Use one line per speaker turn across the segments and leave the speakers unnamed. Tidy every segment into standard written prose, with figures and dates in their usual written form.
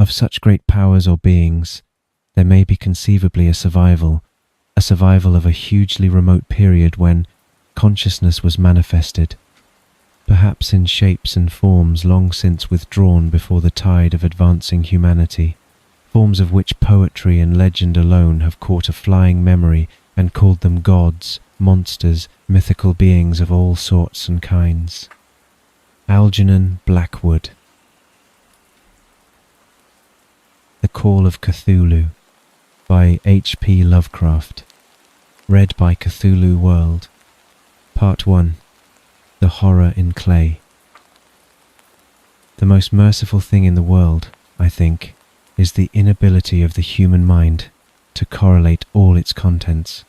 Of such great powers or beings, there may be conceivably a survival of a hugely remote period when consciousness was manifested, perhaps in shapes and forms long since withdrawn before the tide of advancing humanity, forms of which poetry and legend alone have caught a flying memory and called them gods, monsters, mythical beings of all sorts and kinds. Algernon Blackwood. The Call of Cthulhu by H.P. Lovecraft. Read by Cthulhu World. Part 1. The Horror in Clay. The most merciful thing in the world, I think, is the inability of the human mind to correlate all its contents.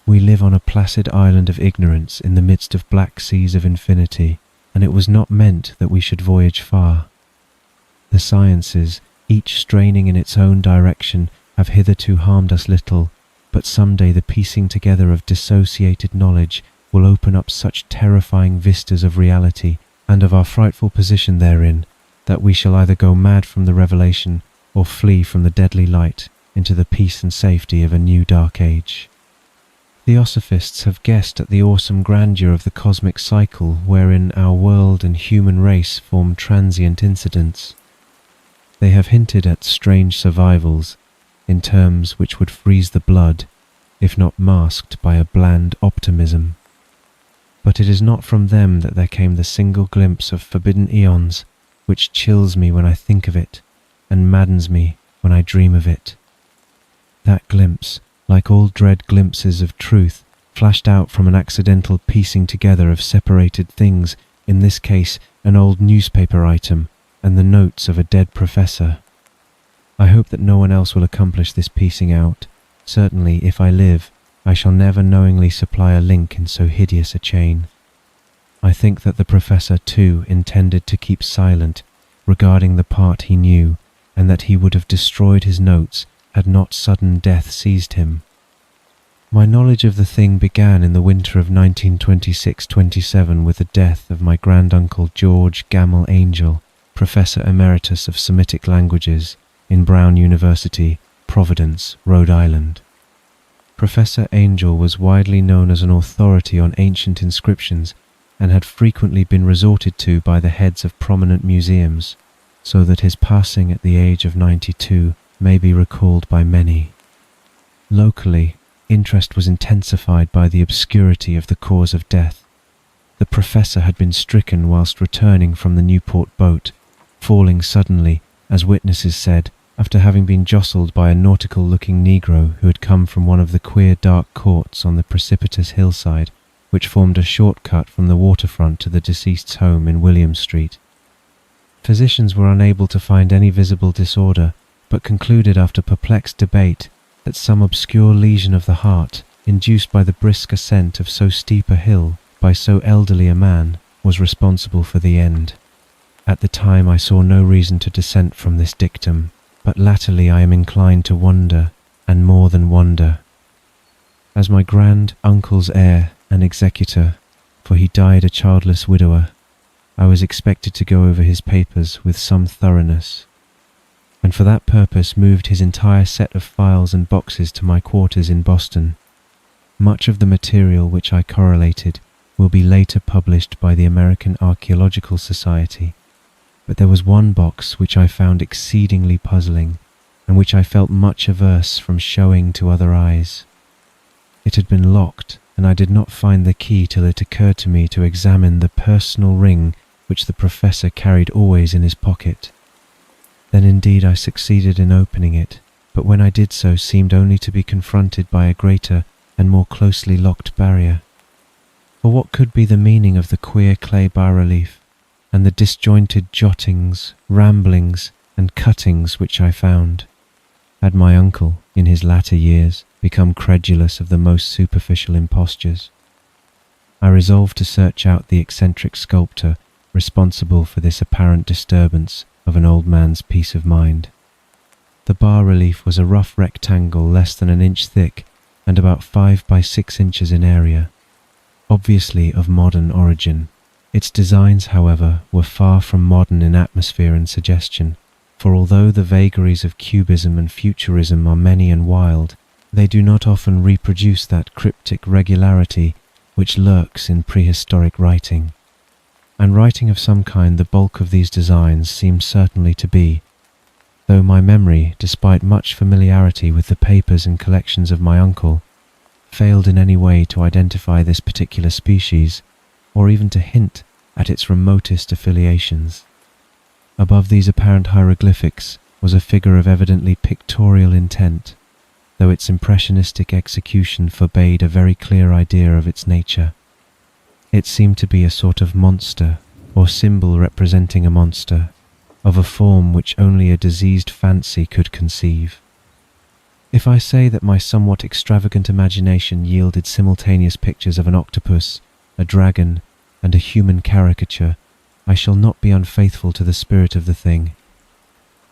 We live on a placid island of ignorance in the midst of black seas of infinity, and it was not meant that we should voyage far. The sciences, each straining in its own direction, have hitherto harmed us little, but some day the piecing together of dissociated knowledge will open up such terrifying vistas of reality and of our frightful position therein, that we shall either go mad from the revelation or flee from the deadly light into the peace and safety of a new dark age. Theosophists have guessed at the awesome grandeur of the cosmic cycle wherein our world and human race form transient incidents. They have hinted at strange survivals in terms which would freeze the blood, if not masked by a bland optimism. But it is not from them that there came the single glimpse of forbidden eons which chills me when I think of it and maddens me when I dream of it. That glimpse, like all dread glimpses of truth, flashed out from an accidental piecing together of separated things, in this case an old newspaper item and the notes of a dead professor. I hope that no one else will accomplish this piecing out. Certainly, if I live, I shall never knowingly supply a link in so hideous a chain. I think that the professor, too, intended to keep silent regarding the part he knew, and that he would have destroyed his notes had not sudden death seized him. My knowledge of the thing began in the winter of 1926-27 with the death of my granduncle George Gamel Angel, Professor Emeritus of Semitic Languages in Brown University, Providence, Rhode Island. Professor Angel was widely known as an authority on ancient inscriptions and had frequently been resorted to by the heads of prominent museums, so that his passing at the age of 92 may be recalled by many. Locally, interest was intensified by the obscurity of the cause of death. The professor had been stricken whilst returning from the Newport boat, falling suddenly, as witnesses said, after having been jostled by a nautical-looking Negro who had come from one of the queer dark courts on the precipitous hillside, which formed a shortcut from the waterfront to the deceased's home in William Street. Physicians were unable to find any visible disorder, but concluded after perplexed debate that some obscure lesion of the heart, induced by the brisk ascent of so steep a hill by so elderly a man, was responsible for the end. At the time I saw no reason to dissent from this dictum, but latterly I am inclined to wonder, and more than wonder. As my grand-uncle's heir and executor, for he died a childless widower, I was expected to go over his papers with some thoroughness, and for that purpose moved his entire set of files and boxes to my quarters in Boston. Much of the material which I correlated will be later published by the American Archaeological Society, but there was one box which I found exceedingly puzzling, and which I felt much averse from showing to other eyes. It had been locked, and I did not find the key till it occurred to me to examine the personal ring which the professor carried always in his pocket. Then indeed I succeeded in opening it, but when I did so seemed only to be confronted by a greater and more closely locked barrier. For what could be the meaning of the queer clay bas-relief, and the disjointed jottings, ramblings, and cuttings which I found? Had my uncle, in his latter years, become credulous of the most superficial impostures? I resolved to search out the eccentric sculptor responsible for this apparent disturbance of an old man's peace of mind. The bas-relief was a rough rectangle less than an inch thick and about 5 by 6 inches in area, obviously of modern origin. Its designs, however, were far from modern in atmosphere and suggestion, For although the vagaries of cubism and futurism are many and wild, they do not often reproduce that cryptic regularity which lurks in prehistoric writing. And writing of some kind the bulk of these designs seems certainly to be, though my memory, despite much familiarity with the papers and collections of my uncle, failed in any way to identify this particular species, or even to hint at its remotest affiliations. Above these apparent hieroglyphics was a figure of evidently pictorial intent, though its impressionistic execution forbade a very clear idea of its nature. It seemed to be a sort of monster, or symbol representing a monster, of a form which only a diseased fancy could conceive. If I say that my somewhat extravagant imagination yielded simultaneous pictures of an octopus, a dragon, and a human caricature, I shall not be unfaithful to the spirit of the thing.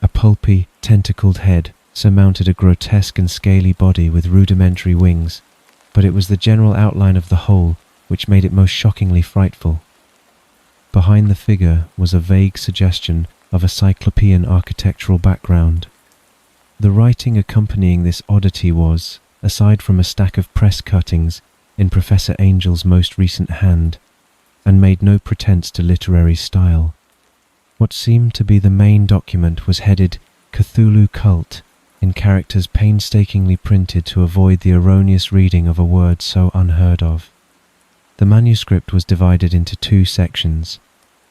A pulpy, tentacled head surmounted a grotesque and scaly body with rudimentary wings, but it was the general outline of the whole which made it most shockingly frightful. Behind the figure was a vague suggestion of a cyclopean architectural background. The writing accompanying this oddity was, aside from a stack of press cuttings in Professor Angel's most recent hand, and made no pretense to literary style. What seemed to be the main document was headed Cthulhu Cult in characters painstakingly printed to avoid the erroneous reading of a word so unheard of. The manuscript was divided into two sections,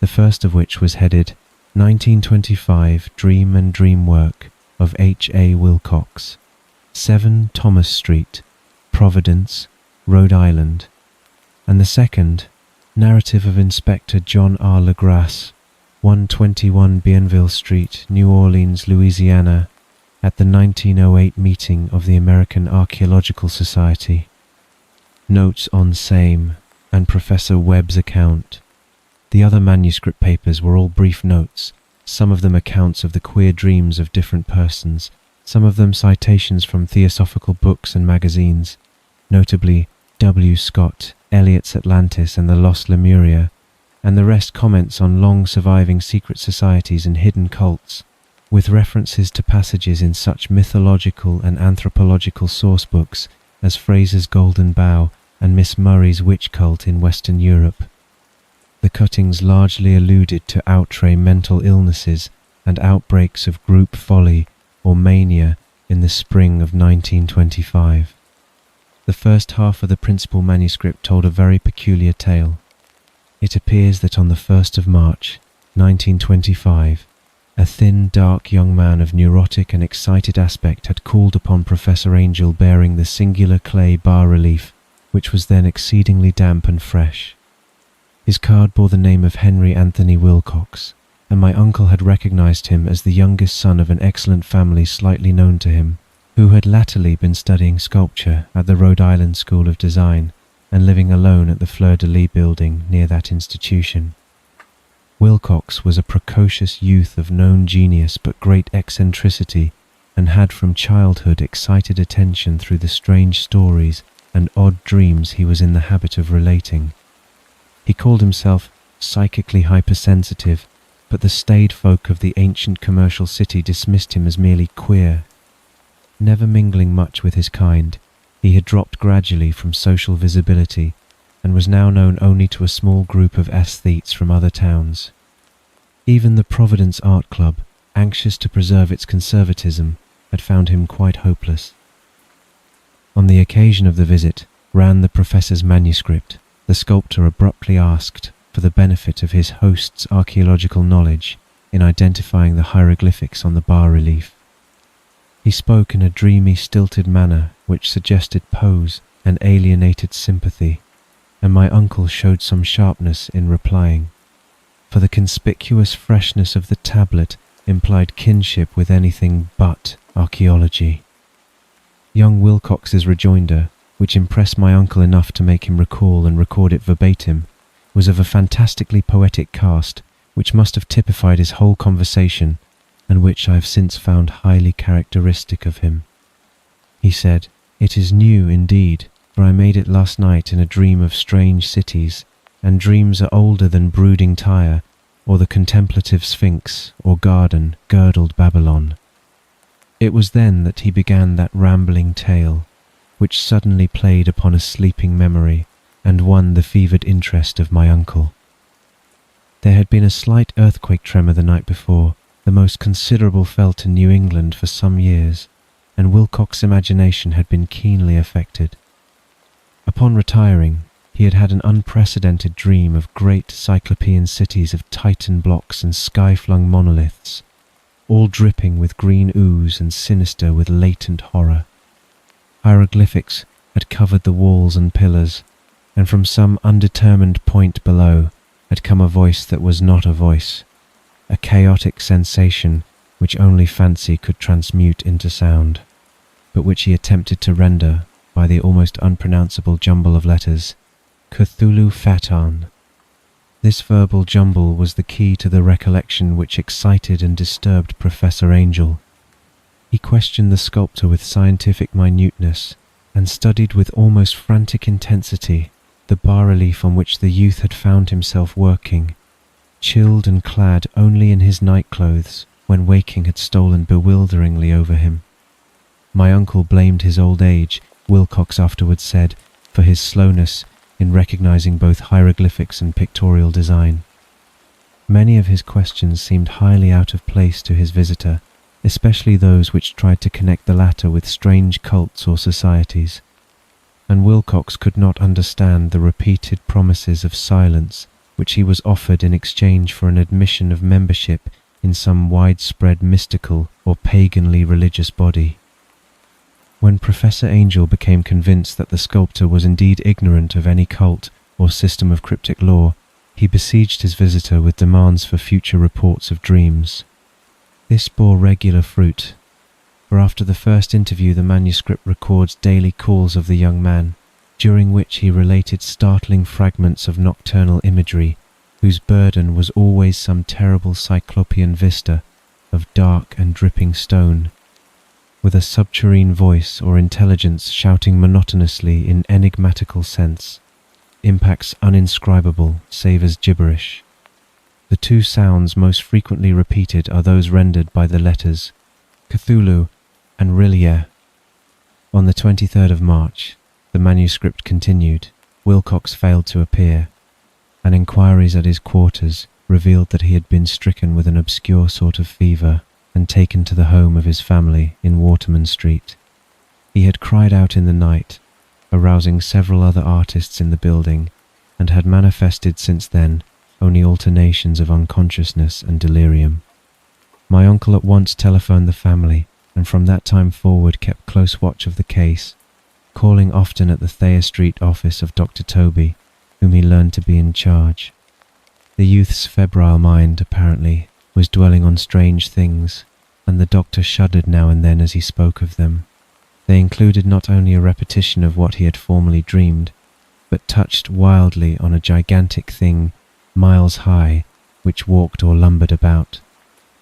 the first of which was headed 1925 Dream and Dream Work of H.A. Wilcox, 7 Thomas Street, Providence, Rhode Island, and the second, Narrative of Inspector John R. Legrasse, 121 Bienville Street, New Orleans, Louisiana, at the 1908 meeting of the American Archaeological Society. Notes on same, and Professor Webb's account. The other manuscript papers were all brief notes, some of them accounts of the queer dreams of different persons, some of them citations from theosophical books and magazines, notably W. Scott, Eliot's Atlantis and the Lost Lemuria, and the rest comments on long-surviving secret societies and hidden cults, with references to passages in such mythological and anthropological sourcebooks as Fraser's Golden Bough and Miss Murray's Witch Cult in Western Europe. The cuttings largely alluded to outre mental illnesses and outbreaks of group folly or mania in the spring of 1925. The first half of the principal manuscript told a very peculiar tale. It appears that on the 1st of March, 1925, a thin, dark young man of neurotic and excited aspect had called upon Professor Angel bearing the singular clay bas-relief, which was then exceedingly damp and fresh. His card bore the name of Henry Anthony Wilcox, and my uncle had recognized him as the youngest son of an excellent family slightly known to him, who had latterly been studying sculpture at the Rhode Island School of Design and living alone at the Fleur-de-Lis building near that institution. Wilcox was a precocious youth of known genius but great eccentricity, and had from childhood excited attention through the strange stories and odd dreams he was in the habit of relating. He called himself psychically hypersensitive, but the staid folk of the ancient commercial city dismissed him as merely queer. Never mingling much with his kind, he had dropped gradually from social visibility and was now known only to a small group of aesthetes from other towns. Even the Providence Art Club, anxious to preserve its conservatism, had found him quite hopeless. On the occasion of the visit, ran the professor's manuscript. The sculptor abruptly asked for the benefit of his host's archaeological knowledge in identifying the hieroglyphics on the bas-relief. He spoke in a dreamy, stilted manner which suggested pose and alienated sympathy, and my uncle showed some sharpness in replying, for the conspicuous freshness of the tablet implied kinship with anything but archaeology. Young Wilcox's rejoinder, which impressed my uncle enough to make him recall and record it verbatim, was of a fantastically poetic cast which must have typified his whole conversation, and which I have since found highly characteristic of him. He said, "It is new indeed, for I made it last night in a dream of strange cities, and dreams are older than brooding Tyre, or the contemplative sphinx or garden girdled Babylon. It was then that he began that rambling tale, which suddenly played upon a sleeping memory and won the fevered interest of my uncle. There had been a slight earthquake tremor the night before, the most considerable felt in New England for some years, and Wilcox's imagination had been keenly affected. Upon retiring, he had had an unprecedented dream of great cyclopean cities of Titan blocks and sky-flung monoliths, all dripping with green ooze and sinister with latent horror. Hieroglyphics had covered the walls and pillars, and from some undetermined point below had come a voice that was not a voice, a chaotic sensation which only fancy could transmute into sound, but which he attempted to render by the almost unpronounceable jumble of letters, Cthulhu Fatan. This verbal jumble was the key to the recollection which excited and disturbed Professor Angel. He questioned the sculptor with scientific minuteness, and studied with almost frantic intensity the bas-relief on which the youth had found himself working, chilled and clad only in his nightclothes when waking had stolen bewilderingly over him. My uncle blamed his old age, Wilcox afterwards said, for his slowness in recognizing both hieroglyphics and pictorial design. Many of his questions seemed highly out of place to his visitor, especially those which tried to connect the latter with strange cults or societies, and Wilcox could not understand the repeated promises of silence which he was offered in exchange for an admission of membership in some widespread mystical or paganly religious body. When Professor Angel became convinced that the sculptor was indeed ignorant of any cult or system of cryptic lore, he besieged his visitor with demands for future reports of dreams. This bore regular fruit, for after the first interview the manuscript records daily calls of the young man, during which he related startling fragments of nocturnal imagery, whose burden was always some terrible cyclopean vista of dark and dripping stone, with a subterrene voice or intelligence shouting monotonously in enigmatical sense, impacts uninscribable save as gibberish. The two sounds most frequently repeated are those rendered by the letters Cthulhu and Rillier. On the 23rd of March, the manuscript continued. Wilcox failed to appear, and inquiries at his quarters revealed that he had been stricken with an obscure sort of fever and taken to the home of his family in Waterman Street. He had cried out in the night, arousing several other artists in the building, and had manifested since then only alternations of unconsciousness and delirium. My uncle at once telephoned the family, and from that time forward kept close watch of the case, calling often at the Thayer Street office of Dr. Toby, whom he learned to be in charge. The youth's febrile mind, apparently, was dwelling on strange things, and the doctor shuddered now and then as he spoke of them. They included not only a repetition of what he had formerly dreamed, but touched wildly on a gigantic thing, miles high, which walked or lumbered about.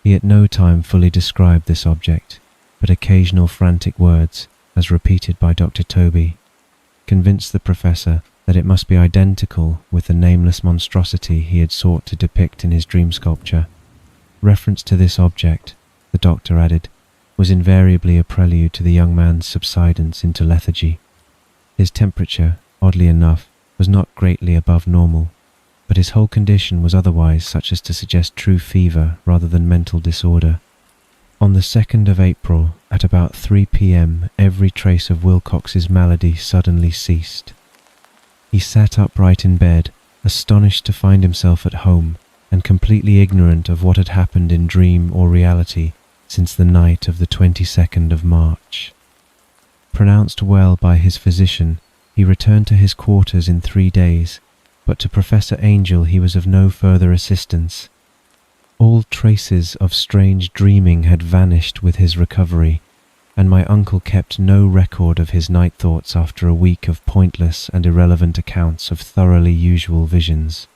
He at no time fully described this object, but occasional frantic words, as repeated by Dr. Toby, convinced the professor that it must be identical with the nameless monstrosity he had sought to depict in his dream sculpture. Reference to this object, the doctor added, was invariably a prelude to the young man's subsidence into lethargy. His temperature, oddly enough, was not greatly above normal, but his whole condition was otherwise such as to suggest true fever rather than mental disorder. On the 2nd of April, at about 3 p.m., every trace of Wilcox's malady suddenly ceased. He sat upright in bed, astonished to find himself at home, and completely ignorant of what had happened in dream or reality since the night of the 22nd of March. Pronounced well by his physician, he returned to his quarters in 3 days, but to Professor Angel he was of no further assistance. All traces of strange dreaming had vanished with his recovery, and my uncle kept no record of his night thoughts after a week of pointless and irrelevant accounts of thoroughly usual visions.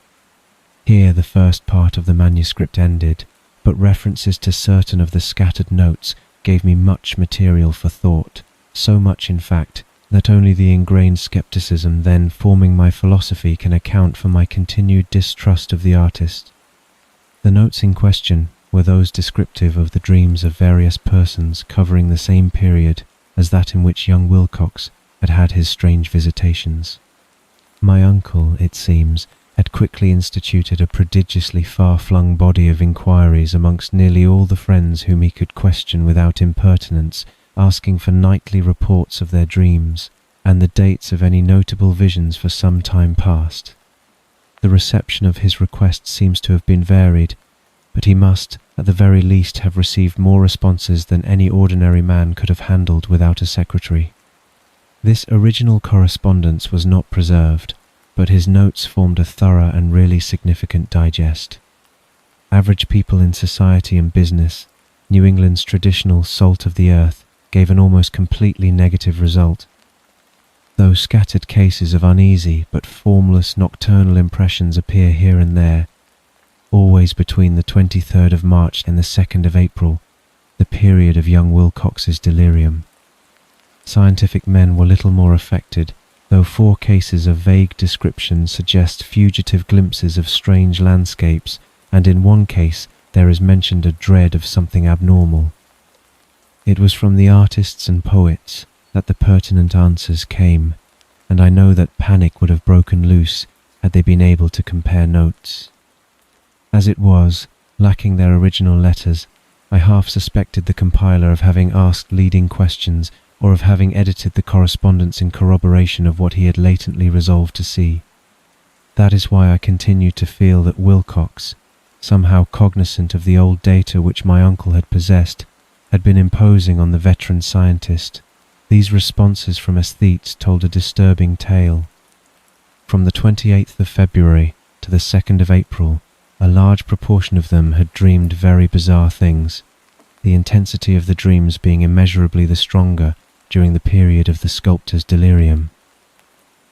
Here the first part of the manuscript ended, but references to certain of the scattered notes gave me much material for thought, so much in fact that only the ingrained skepticism then forming my philosophy can account for my continued distrust of the artist. The notes in question were those descriptive of the dreams of various persons covering the same period as that in which young Wilcox had had his strange visitations. My uncle, it seems, had quickly instituted a prodigiously far-flung body of inquiries amongst nearly all the friends whom he could question without impertinence, asking for nightly reports of their dreams, and the dates of any notable visions for some time past. The reception of his request seems to have been varied, but he must, at the very least, have received more responses than any ordinary man could have handled without a secretary. This original correspondence was not preserved, but his notes formed a thorough and really significant digest. Average people in society and business, New England's traditional salt of the earth, gave an almost completely negative result. Though scattered cases of uneasy but formless nocturnal impressions appear here and there, always between the 23rd of March and the 2nd of April, the period of young Wilcox's delirium. Scientific men were little more affected, though 4 cases of vague description suggest fugitive glimpses of strange landscapes, and in one case there is mentioned a dread of something abnormal. It was from the artists and poets that the pertinent answers came, and I know that panic would have broken loose had they been able to compare notes. As it was, lacking their original letters, I half suspected the compiler of having asked leading questions or of having edited the correspondence in corroboration of what he had latently resolved to see. That is why I continued to feel that Wilcox, somehow cognizant of the old data which my uncle had possessed, had been imposing on the veteran scientist. These responses from aesthetes told a disturbing tale. From the 28th of February to the 2nd of April, a large proportion of them had dreamed very bizarre things, the intensity of the dreams being immeasurably the stronger during the period of the sculptor's delirium.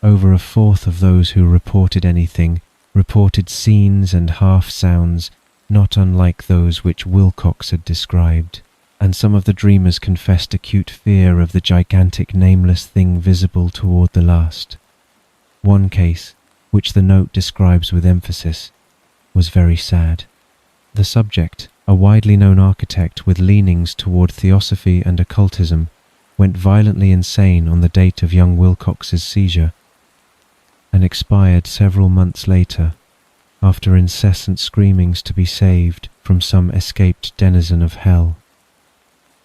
Over a fourth of those who reported anything reported scenes and half-sounds not unlike those which Wilcox had described, and some of the dreamers confessed acute fear of the gigantic nameless thing visible toward the last. One case, which the note describes with emphasis, was very sad. The subject, a widely known architect with leanings toward theosophy and occultism, went violently insane on the date of young Wilcox's seizure, and expired several months later, after incessant screamings to be saved from some escaped denizen of hell.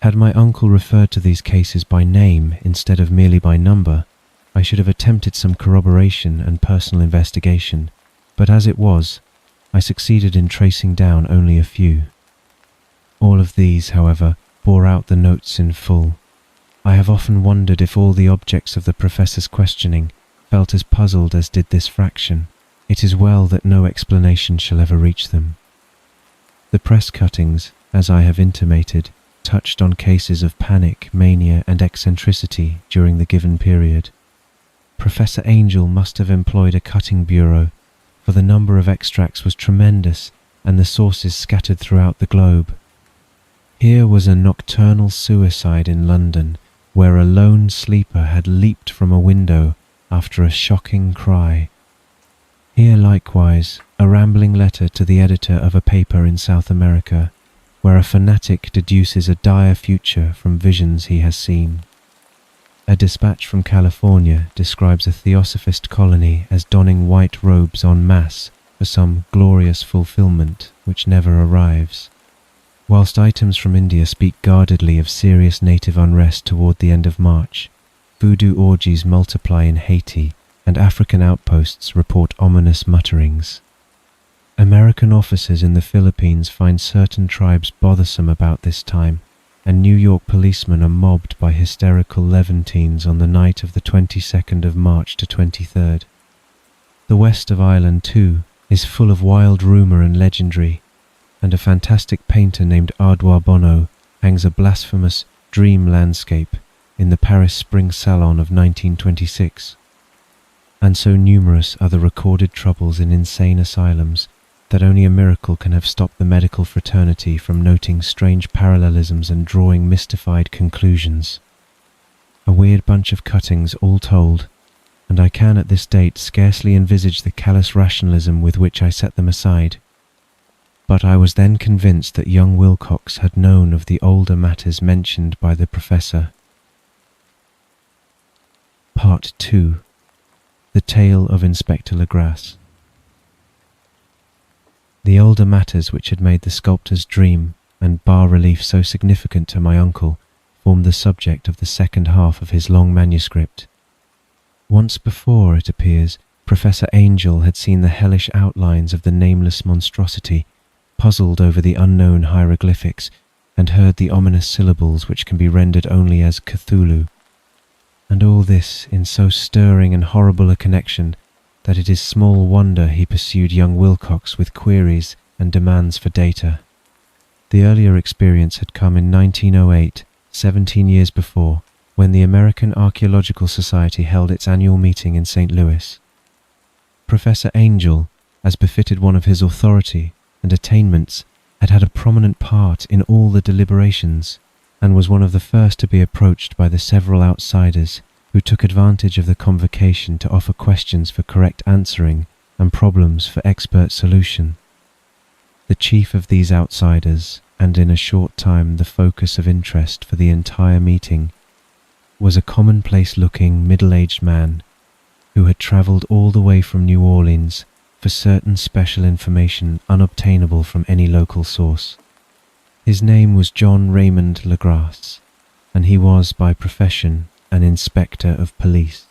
Had my uncle referred to these cases by name instead of merely by number, I should have attempted some corroboration and personal investigation, but as it was, I succeeded in tracing down only a few. All of these, however, bore out the notes in full. I have often wondered if all the objects of the professor's questioning felt as puzzled as did this fraction. It is well that no explanation shall ever reach them. The press cuttings, as I have intimated, touched on cases of panic, mania, and eccentricity during the given period. Professor Angel must have employed a cutting bureau, for the number of extracts was tremendous and the sources scattered throughout the globe. Here was a nocturnal suicide in London, where a lone sleeper had leaped from a window after a shocking cry. Here likewise a rambling letter to the editor of a paper in South America, where a fanatic deduces a dire future from visions he has seen. A dispatch from California describes a theosophist colony as donning white robes en masse for some glorious fulfillment which never arrives, whilst items from India speak guardedly of serious native unrest toward the end of March. Voodoo orgies multiply in Haiti, and African outposts report ominous mutterings. American officers in the Philippines find certain tribes bothersome about this time, and New York policemen are mobbed by hysterical Levantines on the night of the 22nd of March to 23rd. The west of Ireland, too, is full of wild rumour and legendary, and a fantastic painter named Ardwa Bono hangs a blasphemous dream landscape in the Paris Spring Salon of 1926. And so numerous are the recorded troubles in insane asylums that only a miracle can have stopped the medical fraternity from noting strange parallelisms and drawing mystified conclusions. A weird bunch of cuttings all told, and I can at this date scarcely envisage the callous rationalism with which I set them aside. but I was then convinced that young Wilcox had known of the older matters mentioned by the professor. Part 2. The Tale of Inspector Legrasse. The older matters which had made the sculptor's dream and bas-relief so significant to my uncle formed the subject of the second half of his long manuscript. Once before, it appears, Professor Angel had seen the hellish outlines of the nameless monstrosity, puzzled over the unknown hieroglyphics, and heard the ominous syllables which can be rendered only as Cthulhu. And all this in so stirring and horrible a connection that it is small wonder he pursued young Wilcox with queries and demands for data. The earlier experience had come in 1908, 17 years before, when the American Archaeological Society held its annual meeting in St. Louis. Professor Angel, as befitted one of his authority and attainments, had had a prominent part in all the deliberations, and was one of the first to be approached by the several outsiders who took advantage of the convocation to offer questions for correct answering and problems for expert solution. The chief of these outsiders, and in a short time the focus of interest for the entire meeting, was a commonplace-looking middle-aged man who had travelled all the way from New Orleans for certain special information unobtainable from any local source. His name was John Raymond Legrasse, and he was by profession an inspector of police.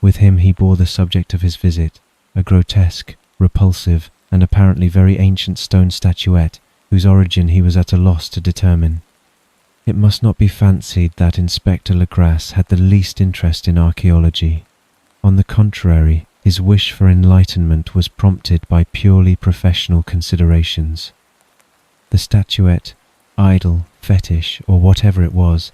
With him he bore the subject of his visit, a grotesque, repulsive, and apparently very ancient stone statuette whose origin he was at a loss to determine. It must not be fancied that Inspector Legrasse had the least interest in archaeology. On the contrary, his wish for enlightenment was prompted by purely professional considerations. The statuette, idol, fetish, or whatever it was,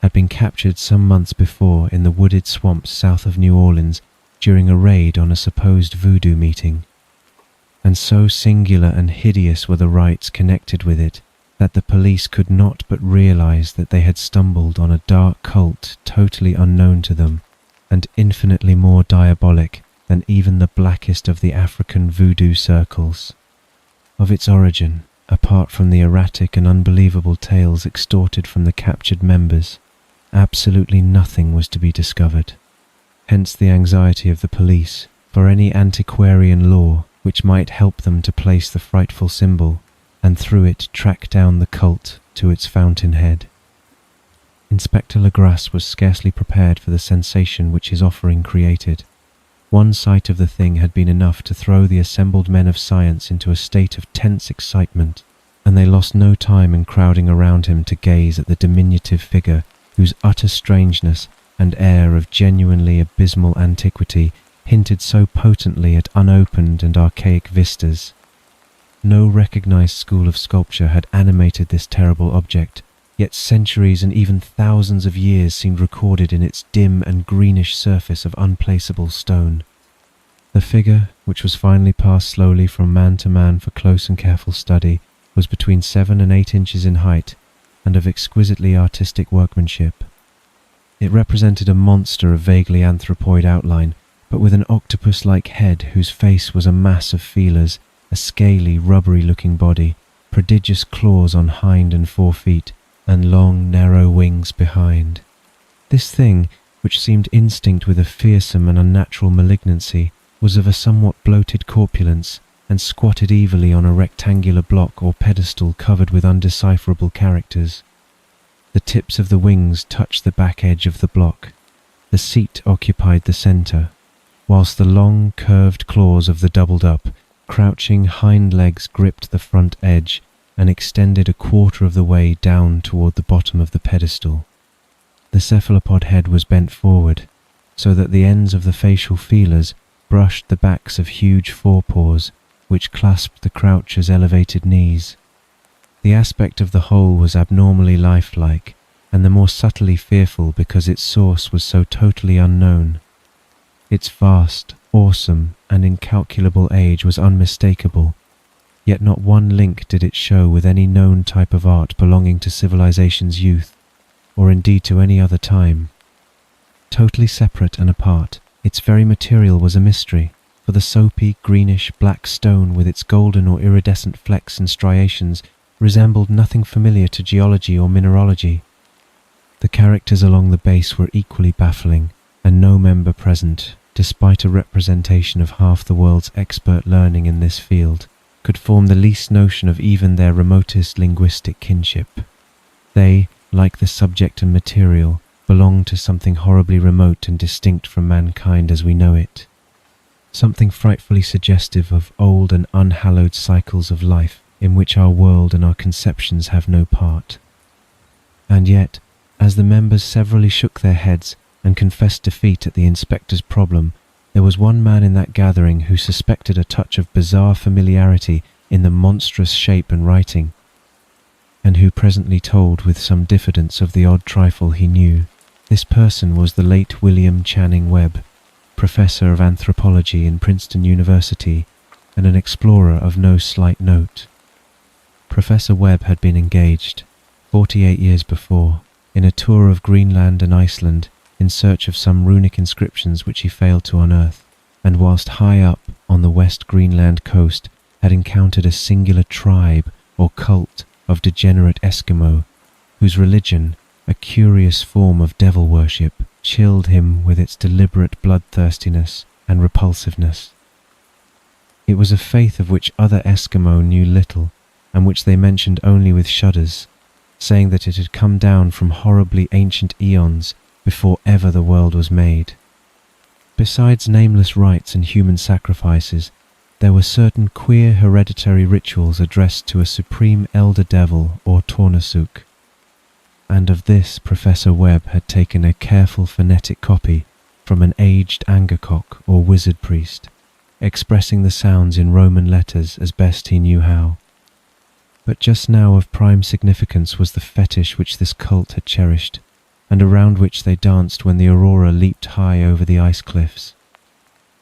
had been captured some months before in the wooded swamps south of New Orleans during a raid on a supposed voodoo meeting. And so singular and hideous were the rites connected with it that the police could not but realize that they had stumbled on a dark cult totally unknown to them, and infinitely more diabolic than even the blackest of the African voodoo circles. Of its origin, apart from the erratic and unbelievable tales extorted from the captured members, absolutely nothing was to be discovered. Hence the anxiety of the police for any antiquarian lore which might help them to place the frightful symbol, and through it track down the cult to its fountainhead. Inspector Legrasse was scarcely prepared for the sensation which his offering created. One sight of the thing had been enough to throw the assembled men of science into a state of tense excitement, and they lost no time in crowding around him to gaze at the diminutive figure whose utter strangeness and air of genuinely abysmal antiquity hinted so potently at unopened and archaic vistas. No recognized school of sculpture had animated this terrible object, yet centuries and even thousands of years seemed recorded in its dim and greenish surface of unplaceable stone. The figure, which was finally passed slowly from man to man for close and careful study, was between 7 and 8 inches in height, and of exquisitely artistic workmanship. It represented a monster of vaguely anthropoid outline, but with an octopus-like head whose face was a mass of feelers, a scaly, rubbery-looking body, prodigious claws on hind and fore feet, and long, narrow wings behind. This thing, which seemed instinct with a fearsome and unnatural malignancy, was of a somewhat bloated corpulence, and squatted evilly on a rectangular block or pedestal covered with undecipherable characters. The tips of the wings touched the back edge of the block. The seat occupied the centre, whilst the long, curved claws of the doubled-up, crouching hind legs gripped the front edge and extended a quarter of the way down toward the bottom of the pedestal. The cephalopod head was bent forward, so that the ends of the facial feelers brushed the backs of huge forepaws, which clasped the croucher's elevated knees. The aspect of the whole was abnormally lifelike, and the more subtly fearful because its source was so totally unknown. Its vast, awesome, and incalculable age was unmistakable, yet not one link did it show with any known type of art belonging to civilization's youth, or indeed to any other time. Totally separate and apart, its very material was a mystery, for for the soapy, greenish-black stone with its golden or iridescent flecks and striations resembled nothing familiar to geology or mineralogy. The characters along the base were equally baffling, and no member present, despite a representation of half the world's expert learning in this field, could form the least notion of even their remotest linguistic kinship. They, like the subject and material, belonged to something horribly remote and distinct from mankind as we know it. Something frightfully suggestive of old and unhallowed cycles of life in which our world and our conceptions have no part. And yet, as the members severally shook their heads and confessed defeat at the inspector's problem, there was one man in that gathering who suspected a touch of bizarre familiarity in the monstrous shape and writing, and who presently told with some diffidence of the odd trifle he knew. This person was the late William Channing Webb, professor of anthropology in Princeton University and an explorer of no slight note. Professor Webb had been engaged, 48 years before, in a tour of Greenland and Iceland in search of some runic inscriptions which he failed to unearth, and whilst high up on the West Greenland coast had encountered a singular tribe or cult of degenerate Eskimo, whose religion, a curious form of devil worship, chilled him with its deliberate bloodthirstiness and repulsiveness. It was a faith of which other Eskimo knew little, and which they mentioned only with shudders, saying that it had come down from horribly ancient eons before ever the world was made. Besides nameless rites and human sacrifices, there were certain queer hereditary rituals addressed to a supreme elder devil or Tornasuk, and of this Professor Webb had taken a careful phonetic copy from an aged Angakok or wizard priest, expressing the sounds in Roman letters as best he knew how. But just now of prime significance was the fetish which this cult had cherished, and around which they danced when the aurora leaped high over the ice cliffs.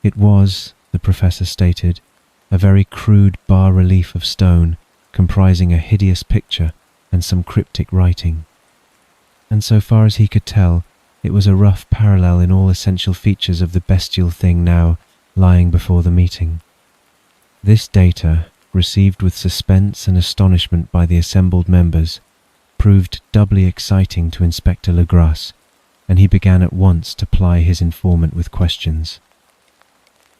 It was, the professor stated, a very crude bas-relief of stone, comprising a hideous picture and some cryptic writing. And so far as he could tell, it was a rough parallel in all essential features of the bestial thing now lying before the meeting. This data, received with suspense and astonishment by the assembled members, proved doubly exciting to Inspector Legrasse, and he began at once to ply his informant with questions.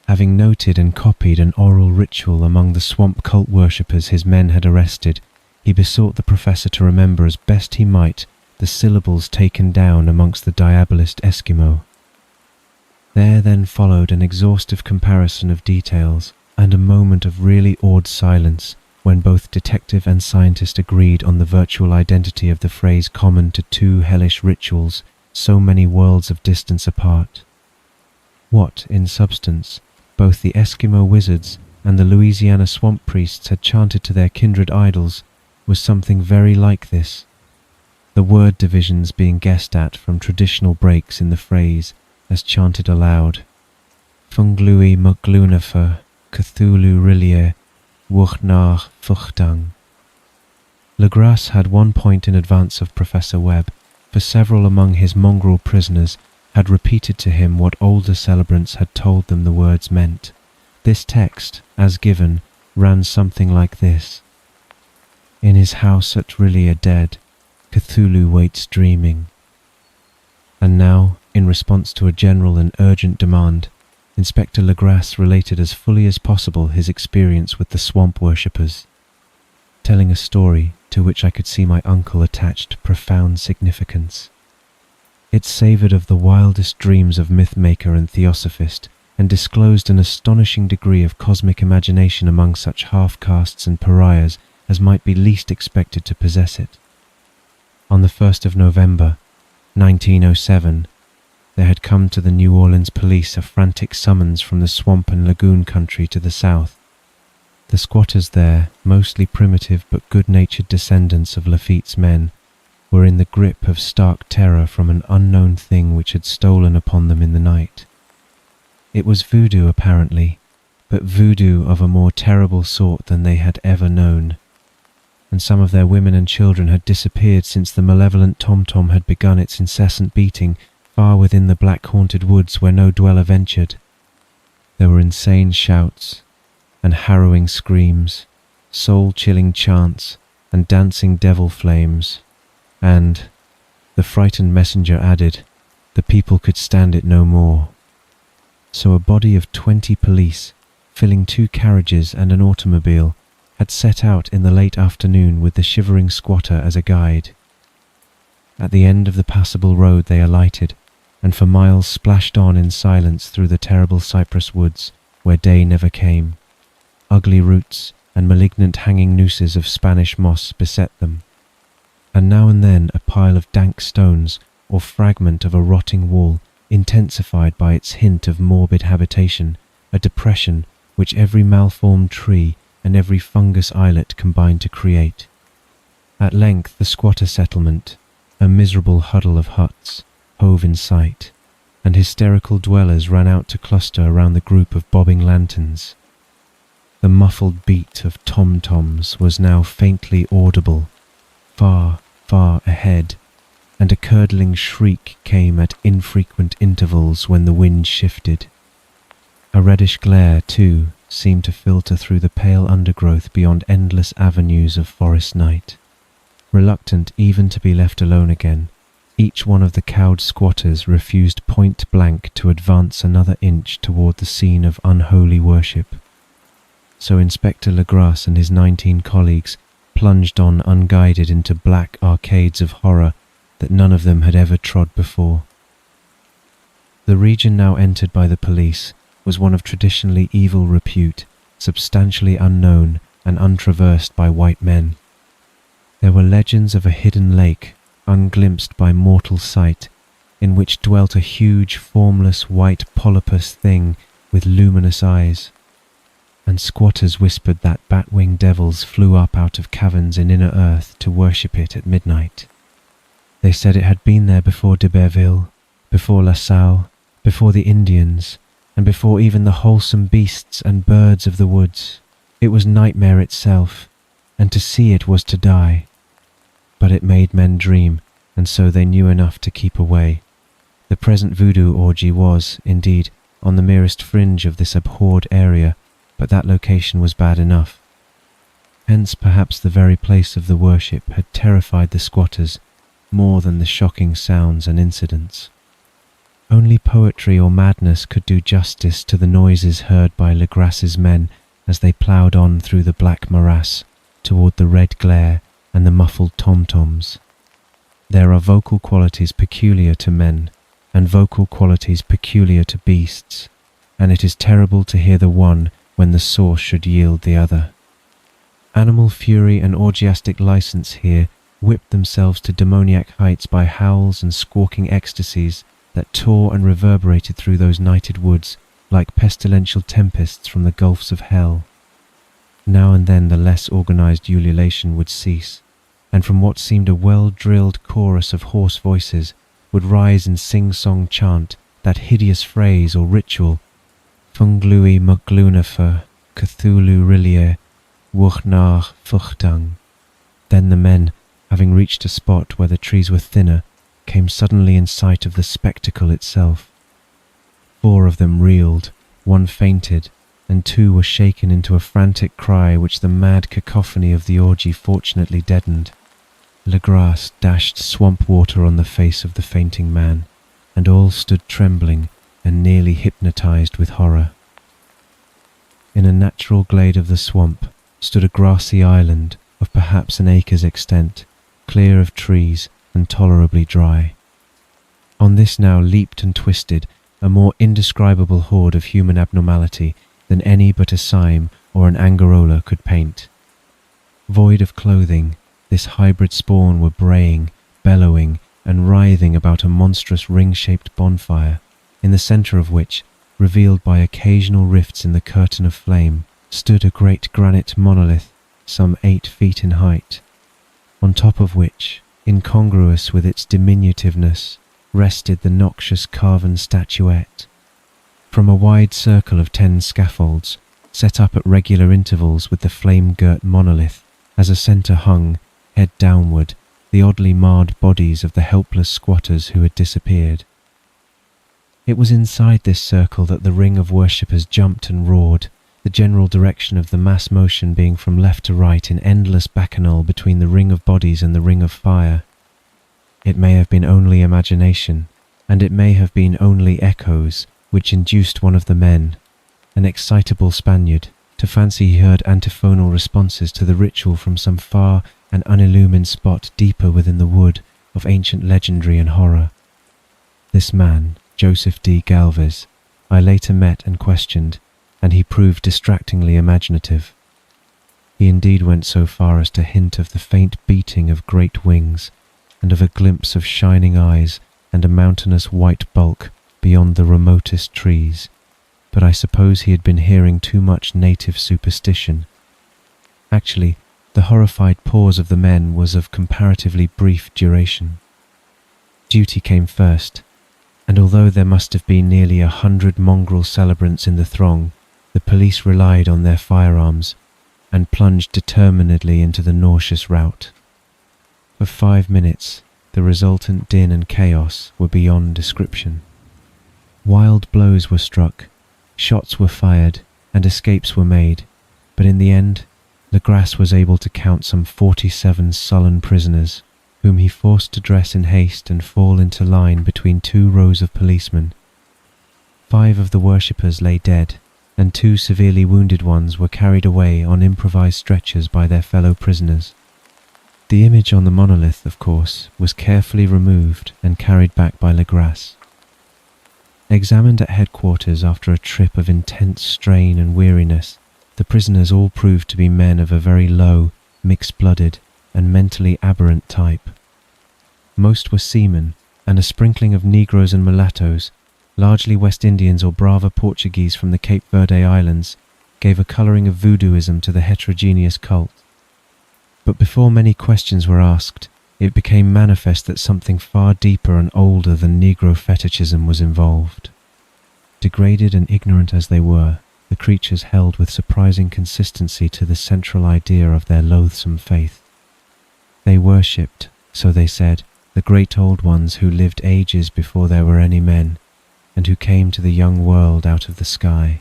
Having noted and copied an oral ritual among the swamp cult worshippers his men had arrested, he besought the professor to remember as best he might the syllables taken down amongst the diabolist Eskimo. There then followed an exhaustive comparison of details, and a moment of really awed silence when both detective and scientist agreed on the virtual identity of the phrase common to two hellish rituals so many worlds of distance apart. What, in substance, both the Eskimo wizards and the Louisiana swamp priests had chanted to their kindred idols was something very like this, the word divisions being guessed at from traditional breaks in the phrase as chanted aloud. Funglui Muglunafer Cthulhu Rillier Wuchnach Fuchtang. Legrasse had one point in advance of Professor Webb, for several among his mongrel prisoners had repeated to him what older celebrants had told them the words meant. This text, as given, ran something like this. In his house at Rillier dead, Cthulhu waits dreaming. And now, in response to a general and urgent demand, Inspector Legrasse related as fully as possible his experience with the swamp worshippers, telling a story to which I could see my uncle attached profound significance. It savoured of the wildest dreams of myth-maker and theosophist, and disclosed an astonishing degree of cosmic imagination among such half-castes and pariahs as might be least expected to possess it. On the 1st of November, 1907, there had come to the New Orleans police a frantic summons from the swamp and lagoon country to the south. The squatters there, mostly primitive but good-natured descendants of Lafitte's men, were in the grip of stark terror from an unknown thing which had stolen upon them in the night. It was voodoo apparently, but voodoo of a more terrible sort than they had ever known, and some of their women and children had disappeared since the malevolent tom-tom had begun its incessant beating far within the black-haunted woods where no dweller ventured. There were insane shouts and harrowing screams, soul-chilling chants and dancing devil flames, and, the frightened messenger added, the people could stand it no more. So a body of 20 police, filling 2 carriages and an automobile, had set out in the late afternoon with the shivering squatter as a guide. At the end of the passable road they alighted, and for miles splashed on in silence through the terrible cypress woods where day never came. Ugly roots and malignant hanging nooses of Spanish moss beset them, and now and then a pile of dank stones or fragment of a rotting wall intensified by its hint of morbid habitation, a depression which every malformed tree and every fungus islet combined to create. At length the squatter settlement, a miserable huddle of huts, hove in sight, and hysterical dwellers ran out to cluster around the group of bobbing lanterns. The muffled beat of tom-toms was now faintly audible, far, far ahead, and a curdling shriek came at infrequent intervals when the wind shifted. A reddish glare, too, seemed to filter through the pale undergrowth beyond endless avenues of forest night. Reluctant even to be left alone again, each one of the cowed squatters refused point-blank to advance another inch toward the scene of unholy worship. So Inspector Legrasse and his 19 colleagues plunged on unguided into black arcades of horror that none of them had ever trod before. The region now entered by the police was one of traditionally evil repute, substantially unknown and untraversed by white men. There were legends of a hidden lake, unglimpsed by mortal sight, in which dwelt a huge, formless, white polypus thing with luminous eyes, and squatters whispered that bat-winged devils flew up out of caverns in inner earth to worship it at midnight. They said it had been there before d'Iberville, before La Salle, before the Indians, and before even the wholesome beasts and birds of the woods. It was nightmare itself, and to see it was to die. But it made men dream, and so they knew enough to keep away. The present voodoo orgy was, indeed, on the merest fringe of this abhorred area, but that location was bad enough. Hence perhaps the very place of the worship had terrified the squatters more than the shocking sounds and incidents. Only poetry or madness could do justice to the noises heard by Legrasse's men as they ploughed on through the black morass toward the red glare and the muffled tom-toms. There are vocal qualities peculiar to men, and vocal qualities peculiar to beasts, and it is terrible to hear the one when the source should yield the other. Animal fury and orgiastic license here whipped themselves to demoniac heights by howls and squawking ecstasies that tore and reverberated through those nighted woods like pestilential tempests from the gulfs of hell. Now and then the less organized ululation would cease, and from what seemed a well-drilled chorus of hoarse voices would rise in sing-song chant that hideous phrase or ritual, Funglui Muglunafer, Cthulhu Rillier, Wuchnach Fuchtang. Then the men, having reached a spot where the trees were thinner, came suddenly in sight of the spectacle itself. 4 of them reeled, 1 fainted, and 2 were shaken into a frantic cry which the mad cacophony of the orgy fortunately deadened. Legrasse dashed swamp water on the face of the fainting man, and all stood trembling and nearly hypnotized with horror. In a natural glade of the swamp stood a grassy island of perhaps an acre's extent, clear of trees and tolerably dry. On this now leaped and twisted a more indescribable horde of human abnormality than any but a Sime or an Angarola could paint. Void of clothing, this hybrid spawn were braying, bellowing, and writhing about a monstrous ring-shaped bonfire, in the centre of which, revealed by occasional rifts in the curtain of flame, stood a great granite monolith some 8 feet in height, on top of which, incongruous with its diminutiveness, rested the noxious carven statuette. From a wide circle of 10 scaffolds, set up at regular intervals with the flame-girt monolith, as a centre hung, head downward, the oddly marred bodies of the helpless squatters who had disappeared. It was inside this circle that the ring of worshippers jumped and roared, the general direction of the mass motion being from left to right in endless bacchanal between the ring of bodies and the ring of fire. It may have been only imagination, and it may have been only echoes, which induced one of the men, an excitable Spaniard, to fancy he heard antiphonal responses to the ritual from some far and unillumined spot deeper within the wood of ancient legendary and horror. This man, Joseph D. Galvez, I later met and questioned, and he proved distractingly imaginative. He indeed went so far as to hint of the faint beating of great wings, and of a glimpse of shining eyes and a mountainous white bulk beyond the remotest trees, but I suppose he had been hearing too much native superstition. Actually, the horrified pause of the men was of comparatively brief duration. Duty came first, and although there must have been nearly 100 mongrel celebrants in the throng, the police relied on their firearms and plunged determinedly into the nauseous rout. For 5 minutes, the resultant din and chaos were beyond description. Wild blows were struck, shots were fired, and escapes were made, but in the end, Legras was able to count some 47 sullen prisoners, whom he forced to dress in haste and fall into line between 2 rows of policemen. 5 of the worshippers lay dead, and 2 severely wounded ones were carried away on improvised stretchers by their fellow prisoners. The image on the monolith, of course, was carefully removed and carried back by Legras. Examined at headquarters after a trip of intense strain and weariness, the prisoners all proved to be men of a very low, mixed-blooded, and mentally aberrant type. Most were seamen, and a sprinkling of Negroes and mulattoes, largely West Indians or Brava Portuguese from the Cape Verde Islands, gave a colouring of voodooism to the heterogeneous cult. But before many questions were asked, it became manifest that something far deeper and older than Negro fetishism was involved. Degraded and ignorant as they were, the creatures held with surprising consistency to the central idea of their loathsome faith. They worshipped, so they said, the great old ones who lived ages before there were any men, and who came to the young world out of the sky.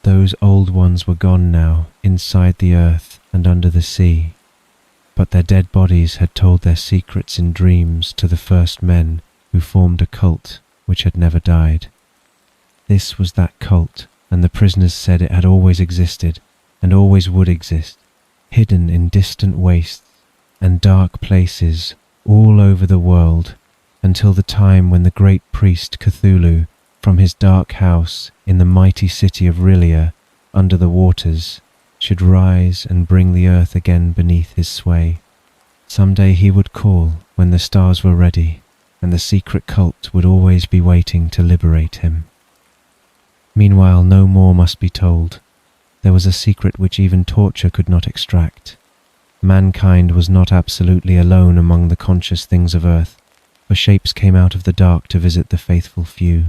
Those old ones were gone now, inside the earth and under the sea, but their dead bodies had told their secrets in dreams to the first men who formed a cult which had never died. This was that cult, and the prisoners said it had always existed, and always would exist, hidden in distant wastes and dark places all over the world, until the time when the great priest Cthulhu, from his dark house in the mighty city of Rilia, under the waters, should rise and bring the earth again beneath his sway. Some day he would call when the stars were ready, and the secret cult would always be waiting to liberate him. Meanwhile, no more must be told. There was a secret which even torture could not extract. Mankind was not absolutely alone among the conscious things of earth, for shapes came out of the dark to visit the faithful few.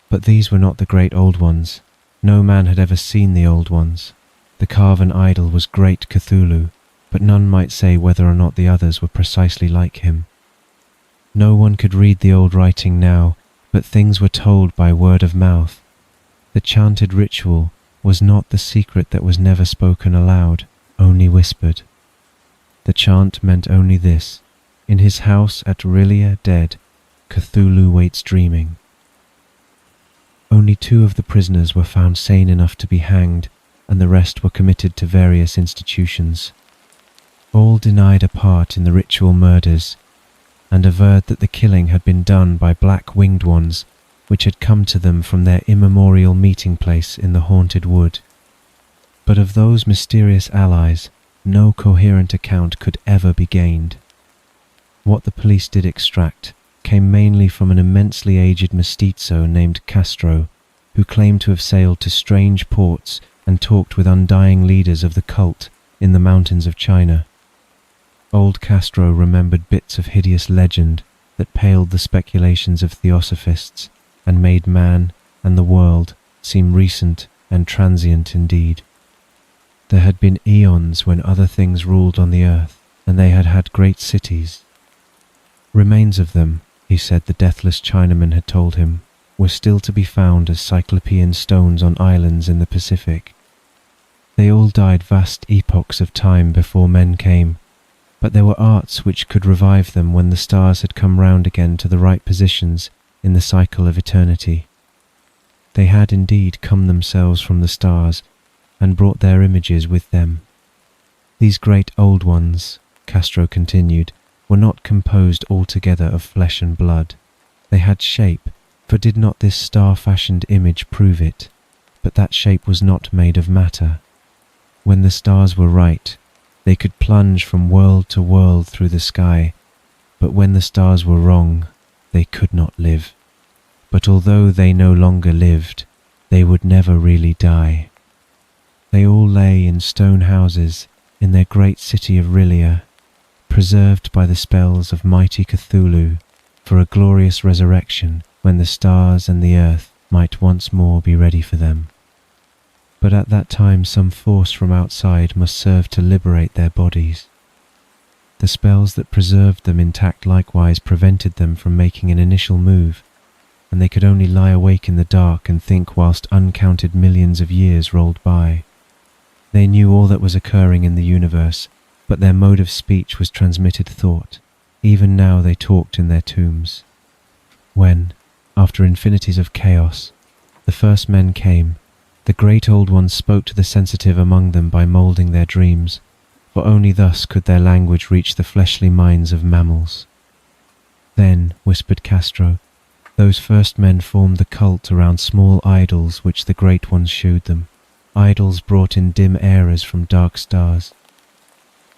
But these were not the great old ones. No man had ever seen the old ones. The carven idol was great Cthulhu, but none might say whether or not the others were precisely like him. No one could read the old writing now, but things were told by word of mouth. The chanted ritual was not the secret that was never spoken aloud, only whispered. The chant meant only this: in his house at Rilia dead, Cthulhu waits dreaming. Only 2 of the prisoners were found sane enough to be hanged, and the rest were committed to various institutions. All denied a part in the ritual murders, and averred that the killing had been done by black-winged ones which had come to them from their immemorial meeting place in the haunted wood. But of those mysterious allies, no coherent account could ever be gained. What the police did extract came mainly from an immensely aged mestizo named Castro, who claimed to have sailed to strange ports and talked with undying leaders of the cult in the mountains of China. Old Castro remembered bits of hideous legend that paled the speculations of theosophists and made man and the world seem recent and transient indeed. There had been eons when other things ruled on the earth, and they had had great cities. Remains of them, he said the deathless Chinaman had told him, were still to be found as cyclopean stones on islands in the Pacific. They all died vast epochs of time before men came, but there were arts which could revive them when the stars had come round again to the right positions in the cycle of eternity. They had indeed come themselves from the stars and brought their images with them. These great old ones, Castro continued, were not composed altogether of flesh and blood. They had shape, for did not this star-fashioned image prove it? But that shape was not made of matter. When the stars were right, they could plunge from world to world through the sky, but when the stars were wrong, they could not live. But although they no longer lived, they would never really die. They all lay in stone houses in their great city of R'lyeh, preserved by the spells of mighty Cthulhu for a glorious resurrection when the stars and the earth might once more be ready for them. But at that time some force from outside must serve to liberate their bodies. The spells that preserved them intact likewise prevented them from making an initial move, and they could only lie awake in the dark and think whilst uncounted millions of years rolled by. They knew all that was occurring in the universe, but their mode of speech was transmitted thought. Even now they talked in their tombs. When, after infinities of chaos, the first men came, the great old ones spoke to the sensitive among them by moulding their dreams, for only thus could their language reach the fleshly minds of mammals. Then, whispered Castro, those first men formed the cult around small idols which the great ones shewed them, idols brought in dim eras from dark stars.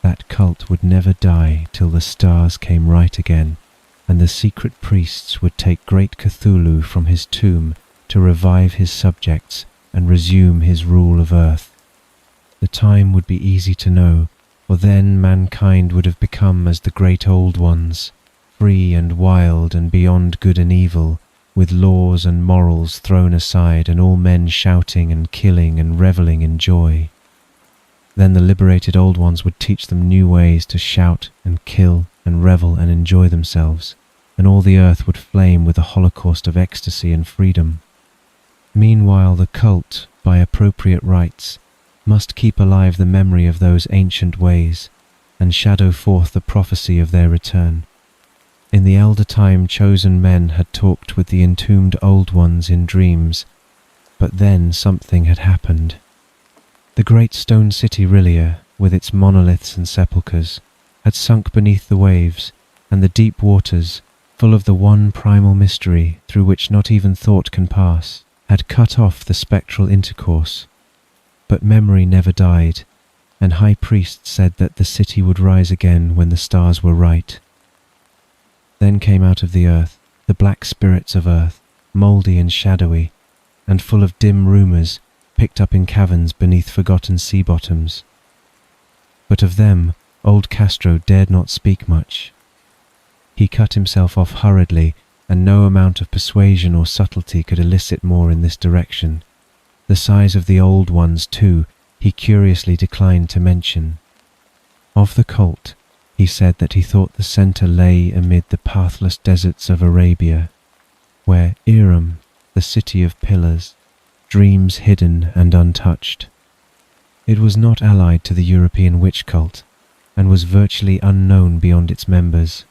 That cult would never die till the stars came right again, and the secret priests would take great Cthulhu from his tomb to revive his subjects and resume his rule of earth. The time would be easy to know, for then mankind would have become as the great old ones, free and wild and beyond good and evil, with laws and morals thrown aside and all men shouting and killing and revelling in joy. Then the liberated old ones would teach them new ways to shout and kill and revel and enjoy themselves, and all the earth would flame with a holocaust of ecstasy and freedom. Meanwhile the cult, by appropriate rites, must keep alive the memory of those ancient ways, and shadow forth the prophecy of their return. In the elder time chosen men had talked with the entombed old ones in dreams, but then something had happened. The great stone city R'lyeh, with its monoliths and sepulchres, had sunk beneath the waves, and the deep waters, full of the one primal mystery through which not even thought can pass, had cut off the spectral intercourse. But memory never died, and high priests said that the city would rise again when the stars were right. Then came out of the earth the black spirits of earth, mouldy and shadowy, and full of dim rumours, picked up in caverns beneath forgotten sea bottoms. But of them old Castro dared not speak much. He cut himself off hurriedly, and no amount of persuasion or subtlety could elicit more in this direction. The size of the old ones, too, he curiously declined to mention. Of the cult, he said that he thought the centre lay amid the pathless deserts of Arabia, where Iram, the city of pillars, dreams hidden and untouched. It was not allied to the European witch cult, and was virtually unknown beyond its members.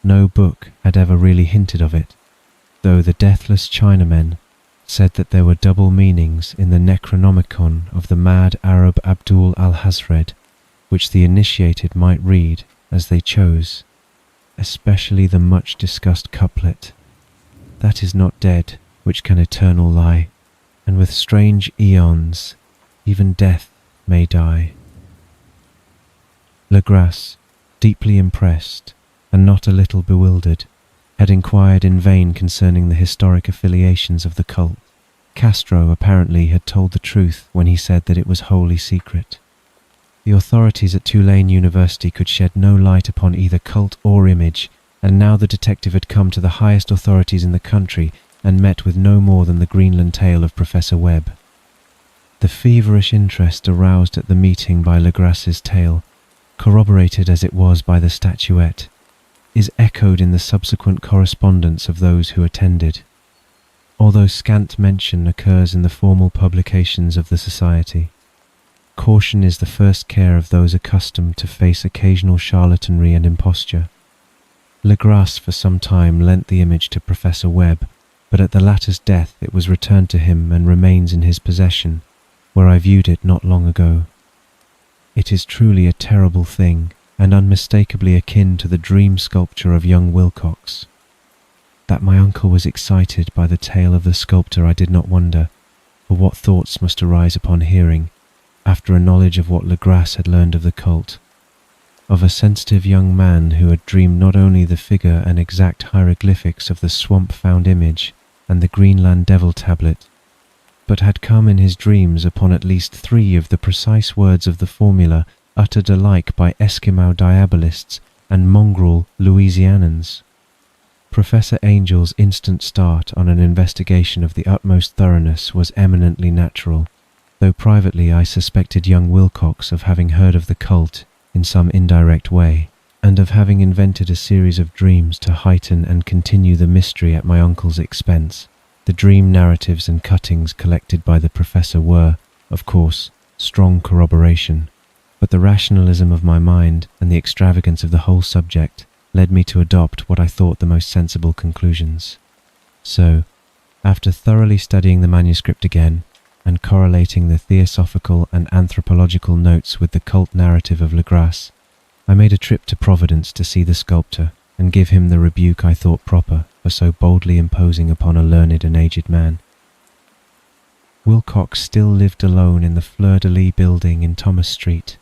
No book had ever really hinted of it, though the deathless Chinamen said that there were double meanings in the Necronomicon of the mad Arab Abdul al-Hazred, which the initiated might read as they chose, especially the much-discussed couplet, "That is not dead which can eternal lie, and with strange aeons even death may die." Legras, deeply impressed, and not a little bewildered, had inquired in vain concerning the historic affiliations of the cult. Castro apparently had told the truth when he said that it was wholly secret. The authorities at Tulane University could shed no light upon either cult or image, and now the detective had come to the highest authorities in the country and met with no more than the Greenland tale of Professor Webb. The feverish interest aroused at the meeting by Legras's tale, corroborated as it was by the statuette, is echoed in the subsequent correspondence of those who attended. although scant mention occurs in the formal publications of the Society. Caution is the first care of those accustomed to face occasional charlatanry and imposture. Legras for some time lent the image to Professor Webb, but at the latter's death it was returned to him and remains in his possession, where I viewed it not long ago. It is truly a terrible thing, and unmistakably akin to the dream sculpture of young Wilcox. That my uncle was excited by the tale of the sculptor I did not wonder, for what thoughts must arise upon hearing, after a knowledge of what Legras had learned of the cult, of a sensitive young man who had dreamed not only the figure and exact hieroglyphics of the swamp-found image and the Greenland devil tablet, but had come in his dreams upon at least 3 of the precise words of the formula uttered alike by Eskimo diabolists and mongrel Louisianans. Professor Angel's instant start on an investigation of the utmost thoroughness was eminently natural, though privately I suspected young Wilcox of having heard of the cult in some indirect way, and of having invented a series of dreams to heighten and continue the mystery at my uncle's expense. The dream narratives and cuttings collected by the professor were, of course, strong corroboration, but the rationalism of my mind and the extravagance of the whole subject led me to adopt what I thought the most sensible conclusions. So, after thoroughly studying the manuscript again, and correlating the theosophical and anthropological notes with the cult narrative of Legras, I made a trip to Providence to see the sculptor and give him the rebuke I thought proper for so boldly imposing upon a learned and aged man. Wilcox still lived alone in the Fleur-de-Lis building in Thomas Street,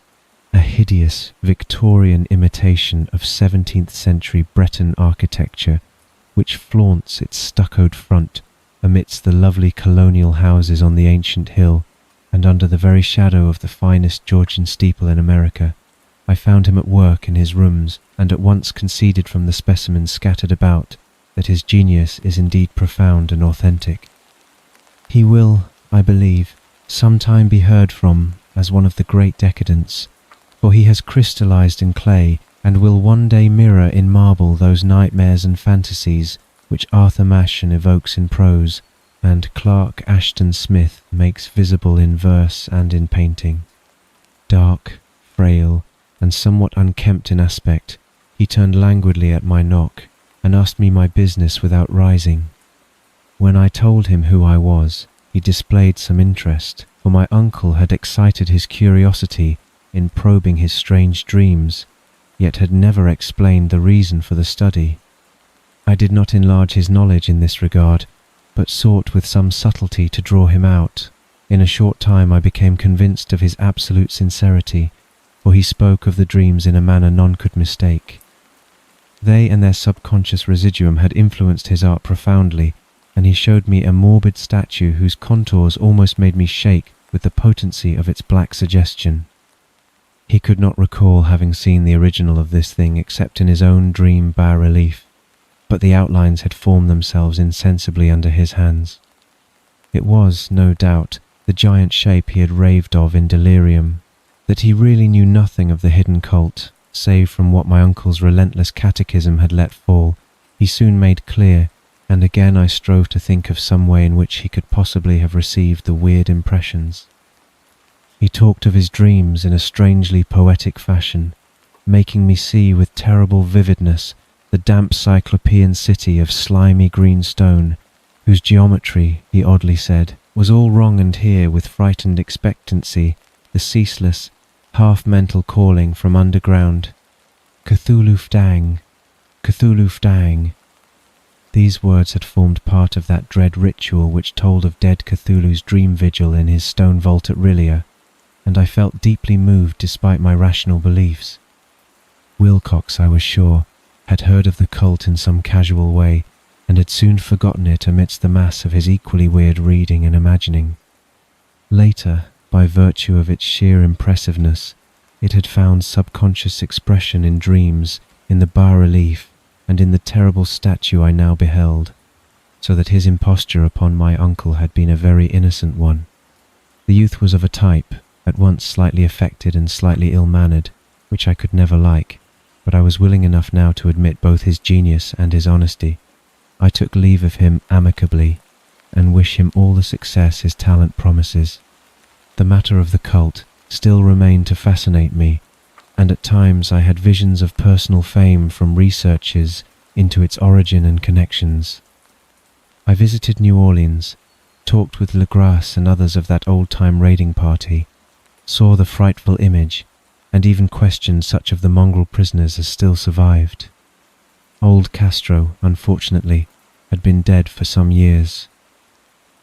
a hideous Victorian imitation of 17th century Breton architecture which flaunts its stuccoed front amidst the lovely colonial houses on the ancient hill, and under the very shadow of the finest Georgian steeple in America. I found him at work in his rooms, and at once conceded from the specimens scattered about that his genius is indeed profound and authentic. He will, I believe, sometime be heard from as one of the great decadents, for he has crystallized in clay and will one day mirror in marble those nightmares and fantasies which Arthur Machen evokes in prose, and Clark Ashton Smith makes visible in verse and in painting. Dark, frail, and somewhat unkempt in aspect, he turned languidly at my knock, and asked me my business without rising. When I told him who I was, he displayed some interest, for my uncle had excited his curiosity in probing his strange dreams, yet had never explained the reason for the study. I did not enlarge his knowledge in this regard, but sought with some subtlety to draw him out. In a short time I became convinced of his absolute sincerity, for he spoke of the dreams in a manner none could mistake. They and their subconscious residuum had influenced his art profoundly, and he showed me a morbid statue whose contours almost made me shake with the potency of its black suggestion. He could not recall having seen the original of this thing except in his own dream bas-relief, but the outlines had formed themselves insensibly under his hands. It was, no doubt, the giant shape he had raved of in delirium. That he really knew nothing of the hidden cult, save from what my uncle's relentless catechism had let fall, he soon made clear, and again I strove to think of some way in which he could possibly have received the weird impressions. He talked of his dreams in a strangely poetic fashion, making me see with terrible vividness the damp Cyclopean city of slimy green stone, whose geometry, he oddly said, was all wrong, and here, with frightened expectancy, the ceaseless, half-mental calling from underground, "Cthulhu Ftang, Cthulhu Ftang." These words had formed part of that dread ritual which told of dead Cthulhu's dream vigil in his stone vault at R'lyeh, and I felt deeply moved despite my rational beliefs. Wilcox, I was sure, had heard of the cult in some casual way, and had soon forgotten it amidst the mass of his equally weird reading and imagining. Later, by virtue of its sheer impressiveness, it had found subconscious expression in dreams, in the bas-relief, and in the terrible statue I now beheld, so that his imposture upon my uncle had been a very innocent one. The youth was of a type, at once slightly affected and slightly ill-mannered, which I could never like, but I was willing enough now to admit both his genius and his honesty. I took leave of him amicably, and wish him all the success his talent promises. The matter of the cult still remained to fascinate me, and at times I had visions of personal fame from researches into its origin and connections. I visited New Orleans, talked with Legras and others of that old-time raiding party, saw the frightful image, and even questioned such of the mongrel prisoners as still survived. Old Castro, unfortunately, had been dead for some years.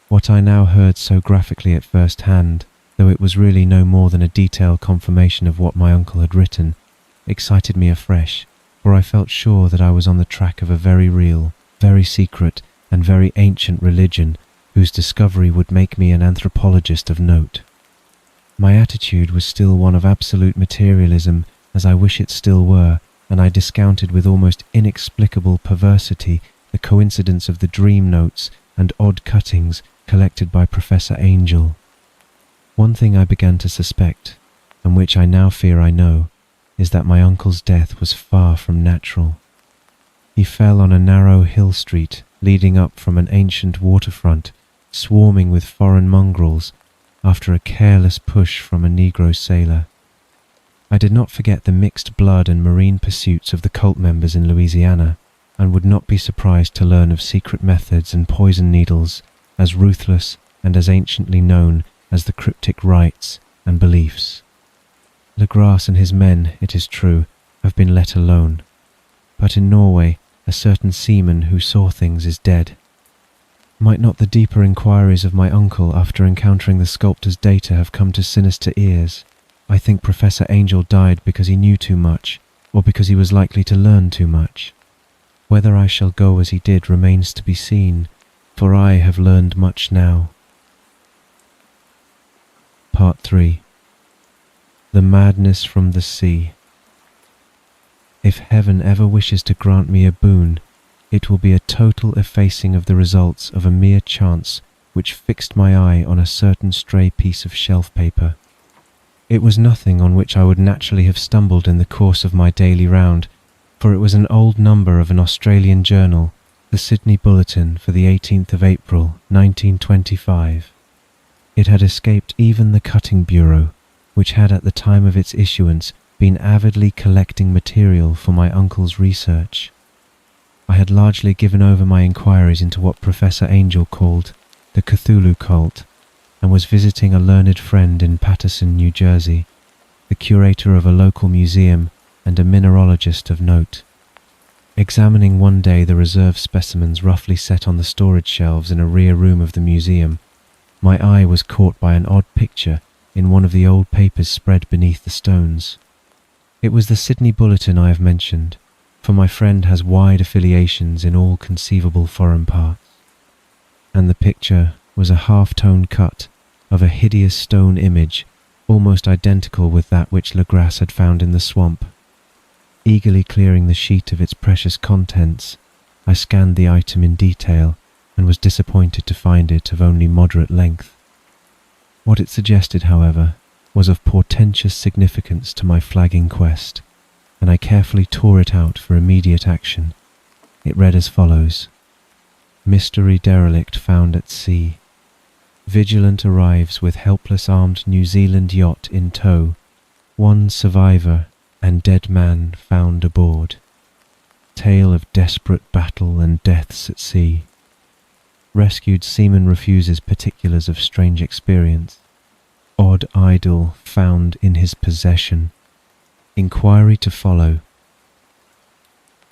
What I now heard so graphically at first hand, though it was really no more than a detailed confirmation of what my uncle had written, excited me afresh, for I felt sure that I was on the track of a very real, very secret, and very ancient religion whose discovery would make me an anthropologist of note. My attitude was still one of absolute materialism, as I wish it still were, and I discounted with almost inexplicable perversity the coincidence of the dream notes and odd cuttings collected by Professor Angel. One thing I began to suspect, and which I now fear I know, is that my uncle's death was far from natural. He fell on a narrow hill street leading up from an ancient waterfront, swarming with foreign mongrels, after a careless push from a Negro sailor. I did not forget the mixed blood and marine pursuits of the cult members in Louisiana, and would not be surprised to learn of secret methods and poison needles as ruthless and as anciently known as the cryptic rites and beliefs. Legras and his men, it is true, have been let alone, but in Norway a certain seaman who saw things is dead. Might not the deeper inquiries of my uncle after encountering the sculptor's data have come to sinister ears? I think Professor Angel died because he knew too much, or because he was likely to learn too much. Whether I shall go as he did remains to be seen, for I have learned much now. Part 3. The Madness from the Sea. If heaven ever wishes to grant me a boon, it will be a total effacing of the results of a mere chance which fixed my eye on a certain stray piece of shelf paper. It was nothing on which I would naturally have stumbled in the course of my daily round, for it was an old number of an Australian journal, the Sydney Bulletin for the 18th of April, 1925. It had escaped even the cutting bureau, which had at the time of its issuance been avidly collecting material for my uncle's research. I had largely given over my inquiries into what Professor Angel called the Cthulhu cult, and was visiting a learned friend in Paterson, New Jersey, the curator of a local museum and a mineralogist of note. Examining one day the reserve specimens roughly set on the storage shelves in a rear room of the museum, my eye was caught by an odd picture in one of the old papers spread beneath the stones. It was the Sydney Bulletin I have mentioned, for my friend has wide affiliations in all conceivable foreign parts, and the picture was a half-tone cut of a hideous stone image almost identical with that which Legras had found in the swamp. Eagerly clearing the sheet of its precious contents, I scanned the item in detail and was disappointed to find it of only moderate length. What it suggested, however, was of portentous significance to my flagging quest, and I carefully tore it out for immediate action. It read as follows: Mystery derelict found at sea. Vigilant arrives with helpless armed New Zealand yacht in tow. One survivor and dead man found aboard. Tale of desperate battle and deaths at sea. Rescued seaman refuses particulars of strange experience. Odd idol found in his possession. Inquiry to follow.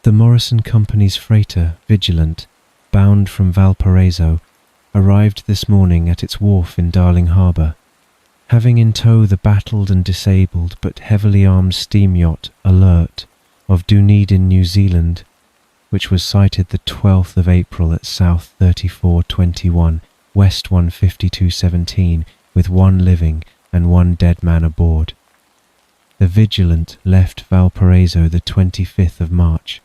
The Morrison Company's freighter, Vigilant, bound from Valparaiso, arrived this morning at its wharf in Darling Harbour, having in tow the battled and disabled but heavily armed steam yacht Alert of Dunedin, New Zealand, which was sighted the 12th of April at South 3421, West 15217, with one living and one dead man aboard. The Vigilant left Valparaiso the 25th of March,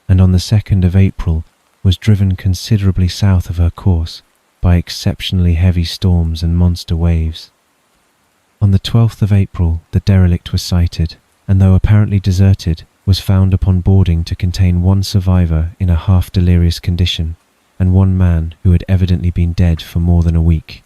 and on the 2nd of April was driven considerably south of her course by exceptionally heavy storms and monster waves. On the 12th of April the derelict was sighted, and though apparently deserted, was found upon boarding to contain one survivor in a half-delirious condition, and one man who had evidently been dead for more than a week.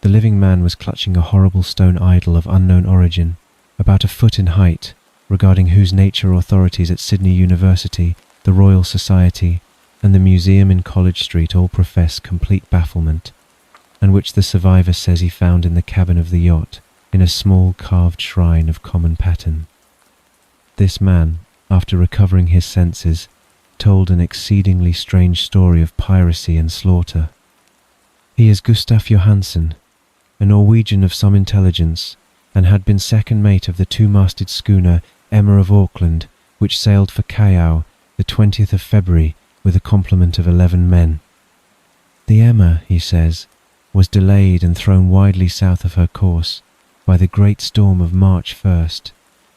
The living man was clutching a horrible stone idol of unknown origin, about a foot in height, regarding whose nature authorities at Sydney University, the Royal Society, and the museum in College Street all profess complete bafflement, and which the survivor says he found in the cabin of the yacht, in a small carved shrine of common pattern. This man, after recovering his senses, told an exceedingly strange story of piracy and slaughter. He is Gustaf Johansen, a Norwegian of some intelligence, and had been second mate of the two-masted schooner Emma of Auckland, which sailed for Callao the 20th of February with a complement of 11 men. The Emma, he says, was delayed and thrown widely south of her course by the great storm of March 1st,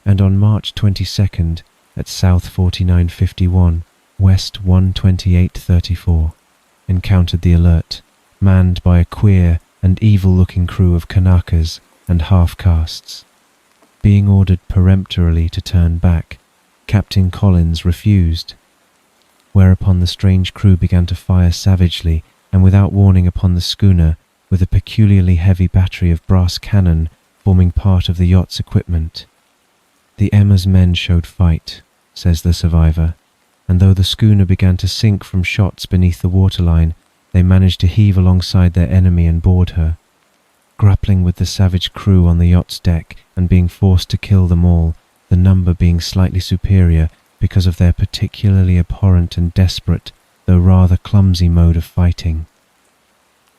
and on March 22nd at south 4951, west 12834, encountered the Alert, manned by a queer and evil-looking crew of Kanakas and half-castes. Being ordered peremptorily to turn back, Captain Collins refused, whereupon the strange crew began to fire savagely and without warning upon the schooner with a peculiarly heavy battery of brass cannon forming part of the yacht's equipment. The Emma's men showed fight, says the survivor, and though the schooner began to sink from shots beneath the waterline, they managed to heave alongside their enemy and board her. Grappling with the savage crew on the yacht's deck and being forced to kill them all, the number being slightly superior because of their particularly abhorrent and desperate, though rather clumsy mode of fighting.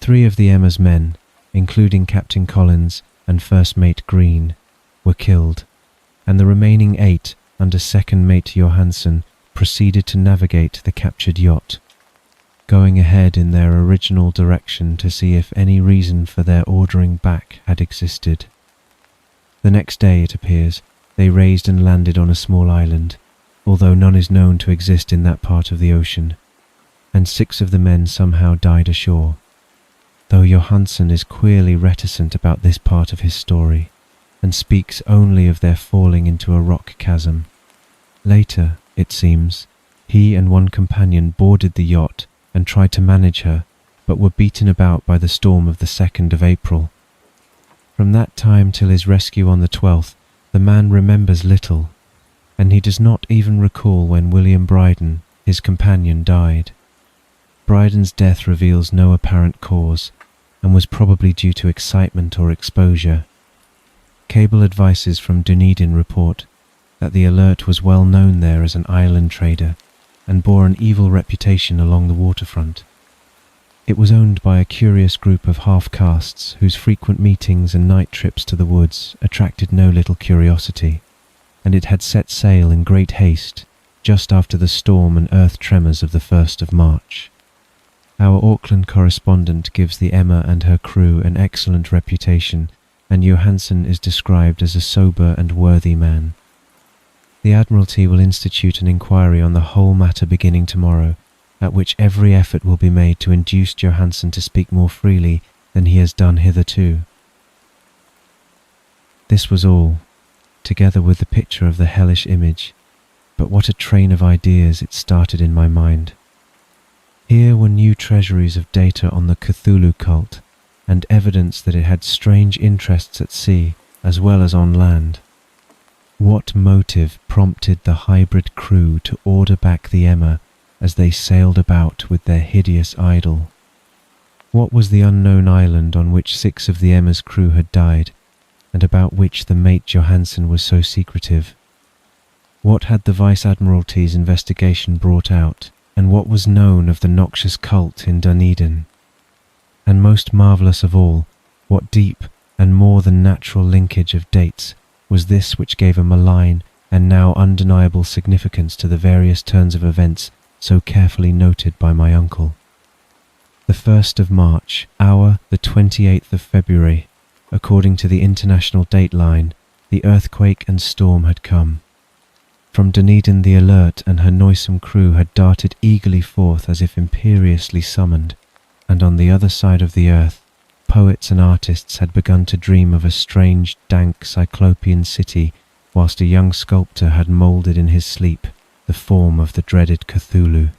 3 of the Emma's men, including Captain Collins and First Mate Green, were killed, and the remaining 8, under Second Mate Johansen, proceeded to navigate the captured yacht, going ahead in their original direction to see if any reason for their ordering back had existed. The next day, it appears, they raised and landed on a small island, although none is known to exist in that part of the ocean, and 6 of the men somehow died ashore, though Johansen is queerly reticent about this part of his story, and speaks only of their falling into a rock chasm. Later, it seems, he and one companion boarded the yacht and tried to manage her, but were beaten about by the storm of the 2nd of April. From that time till his rescue on the 12th, the man remembers little, and he does not even recall when William Bryden, his companion, died. Bryden's death reveals no apparent cause, and was probably due to excitement or exposure. Cable advices from Dunedin report that the Alert was well known there as an island trader, and bore an evil reputation along the waterfront. It was owned by a curious group of half-castes whose frequent meetings and night trips to the woods attracted no little curiosity, and it had set sail in great haste just after the storm and earth tremors of the 1st of March. Our Auckland correspondent gives the Emma and her crew an excellent reputation, and Johansen is described as a sober and worthy man. The Admiralty will institute an inquiry on the whole matter beginning tomorrow, at which every effort will be made to induce Johansen to speak more freely than he has done hitherto. This was all, together with the picture of the hellish image, but what a train of ideas it started in my mind. Here were new treasuries of data on the Cthulhu cult, and evidence that it had strange interests at sea as well as on land. What motive prompted the hybrid crew to order back the Emma as they sailed about with their hideous idol? What was the unknown island on which 6 of the Emma's crew had died, and about which the mate Johansen was so secretive? What had the Vice-Admiralty's investigation brought out, and what was known of the noxious cult in Dunedin? And most marvellous of all, what deep and more than natural linkage of dates was this which gave a malign and now undeniable significance to the various turns of events so carefully noted by my uncle. The 1st of March, hour the 28th of February, according to the international dateline, the earthquake and storm had come. From Dunedin the Alert and her noisome crew had darted eagerly forth as if imperiously summoned, and on the other side of the earth, poets and artists had begun to dream of a strange, dank, cyclopean city, whilst a young sculptor had moulded in his sleep the form of the dreaded Cthulhu.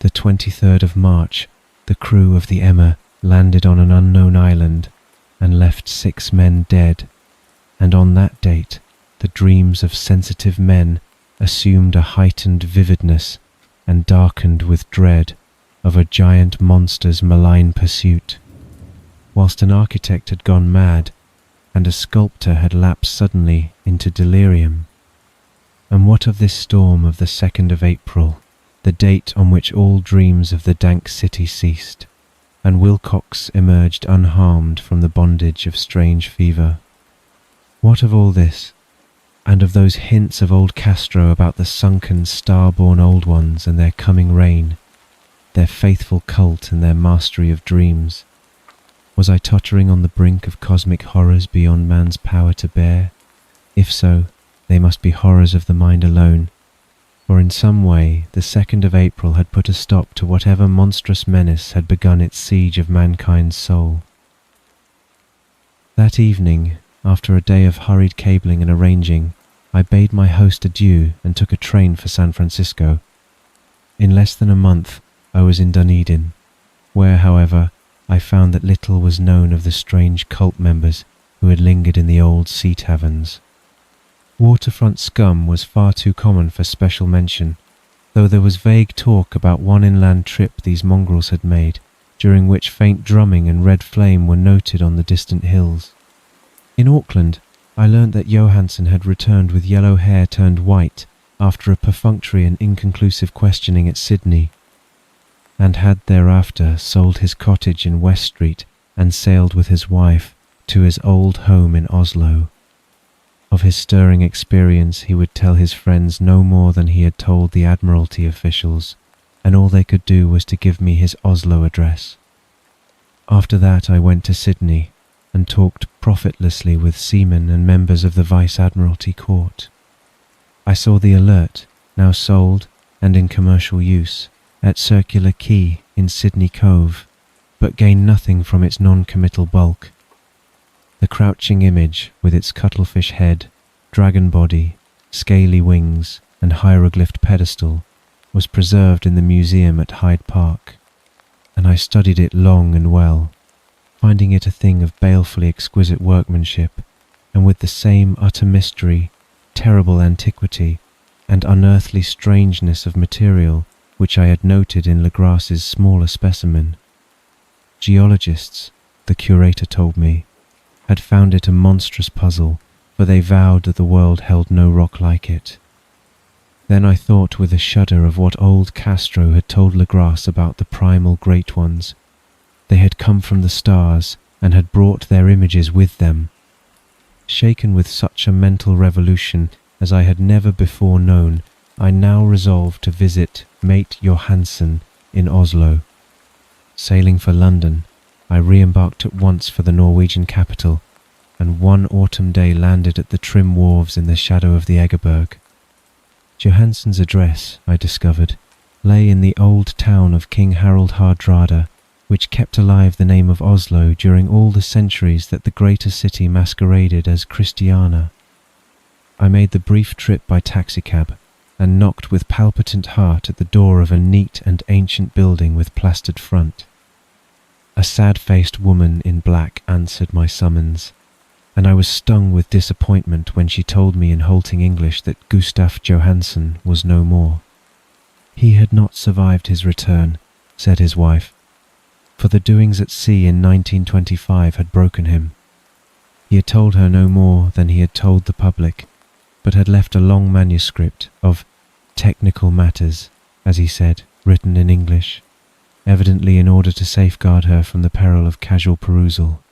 the 23rd of March, the crew of the Emma landed on an unknown island and left 6 men dead, and on that date the dreams of sensitive men assumed a heightened vividness and darkened with dread of a giant monster's malign pursuit, whilst an architect had gone mad and a sculptor had lapsed suddenly into delirium. And what of this storm of the 2nd of April, the date on which all dreams of the dank city ceased, and Wilcox emerged unharmed from the bondage of strange fever? What of all this, and of those hints of old Castro about the sunken star-born old ones and their coming reign, their faithful cult and their mastery of dreams? Was I tottering on the brink of cosmic horrors beyond man's power to bear? If so, they must be horrors of the mind alone, for in some way the 2nd of April had put a stop to whatever monstrous menace had begun its siege of mankind's soul. That evening, after a day of hurried cabling and arranging, I bade my host adieu and took a train for San Francisco. In less than a month I was in Dunedin, where, however, I found that little was known of the strange cult members who had lingered in the old sea taverns. Waterfront scum was far too common for special mention, though there was vague talk about one inland trip these mongrels had made, during which faint drumming and red flame were noted on the distant hills. In Auckland, I learnt that Johansen had returned with yellow hair turned white after a perfunctory and inconclusive questioning at Sydney, and had thereafter sold his cottage in West Street and sailed with his wife to his old home in Oslo. Of his stirring experience he would tell his friends no more than he had told the Admiralty officials, and all they could do was to give me his Oslo address. After that I went to Sydney and talked profitlessly with seamen and members of the Vice-Admiralty Court. I saw the Alert, now sold and in commercial use, at Circular Quay in Sydney Cove, but gained nothing from its non-committal bulk. The crouching image, with its cuttlefish head, dragon body, scaly wings, and hieroglyphed pedestal, was preserved in the museum at Hyde Park, and I studied it long and well, finding it a thing of balefully exquisite workmanship, and with the same utter mystery, terrible antiquity, and unearthly strangeness of material which I had noted in Legras's smaller specimen. Geologists, the curator told me, had found it a monstrous puzzle, for they vowed that the world held no rock like it. Then I thought with a shudder of what old Castro had told Legras about the primal great ones. They had come from the stars and had brought their images with them. Shaken with such a mental revolution as I had never before known, I now resolved to visit mate Johansen in Oslo. Sailing for London, I re-embarked at once for the Norwegian capital, and one autumn day landed at the trim wharves in the shadow of the Egerberg. Johansen's address, I discovered, lay in the old town of King Harald Hardrada, which kept alive the name of Oslo during all the centuries that the greater city masqueraded as Christiana. I made the brief trip by taxicab, and knocked with palpitant heart at the door of a neat and ancient building with plastered front. A sad-faced woman in black answered my summons, and I was stung with disappointment when she told me in halting English that Gustaf Johansen was no more. He had not survived his return, said his wife, for the doings at sea in 1925 had broken him. He had told her no more than he had told the public, but had left a long manuscript of technical matters, as he said, written in English, evidently in order to safeguard her from the peril of casual perusal.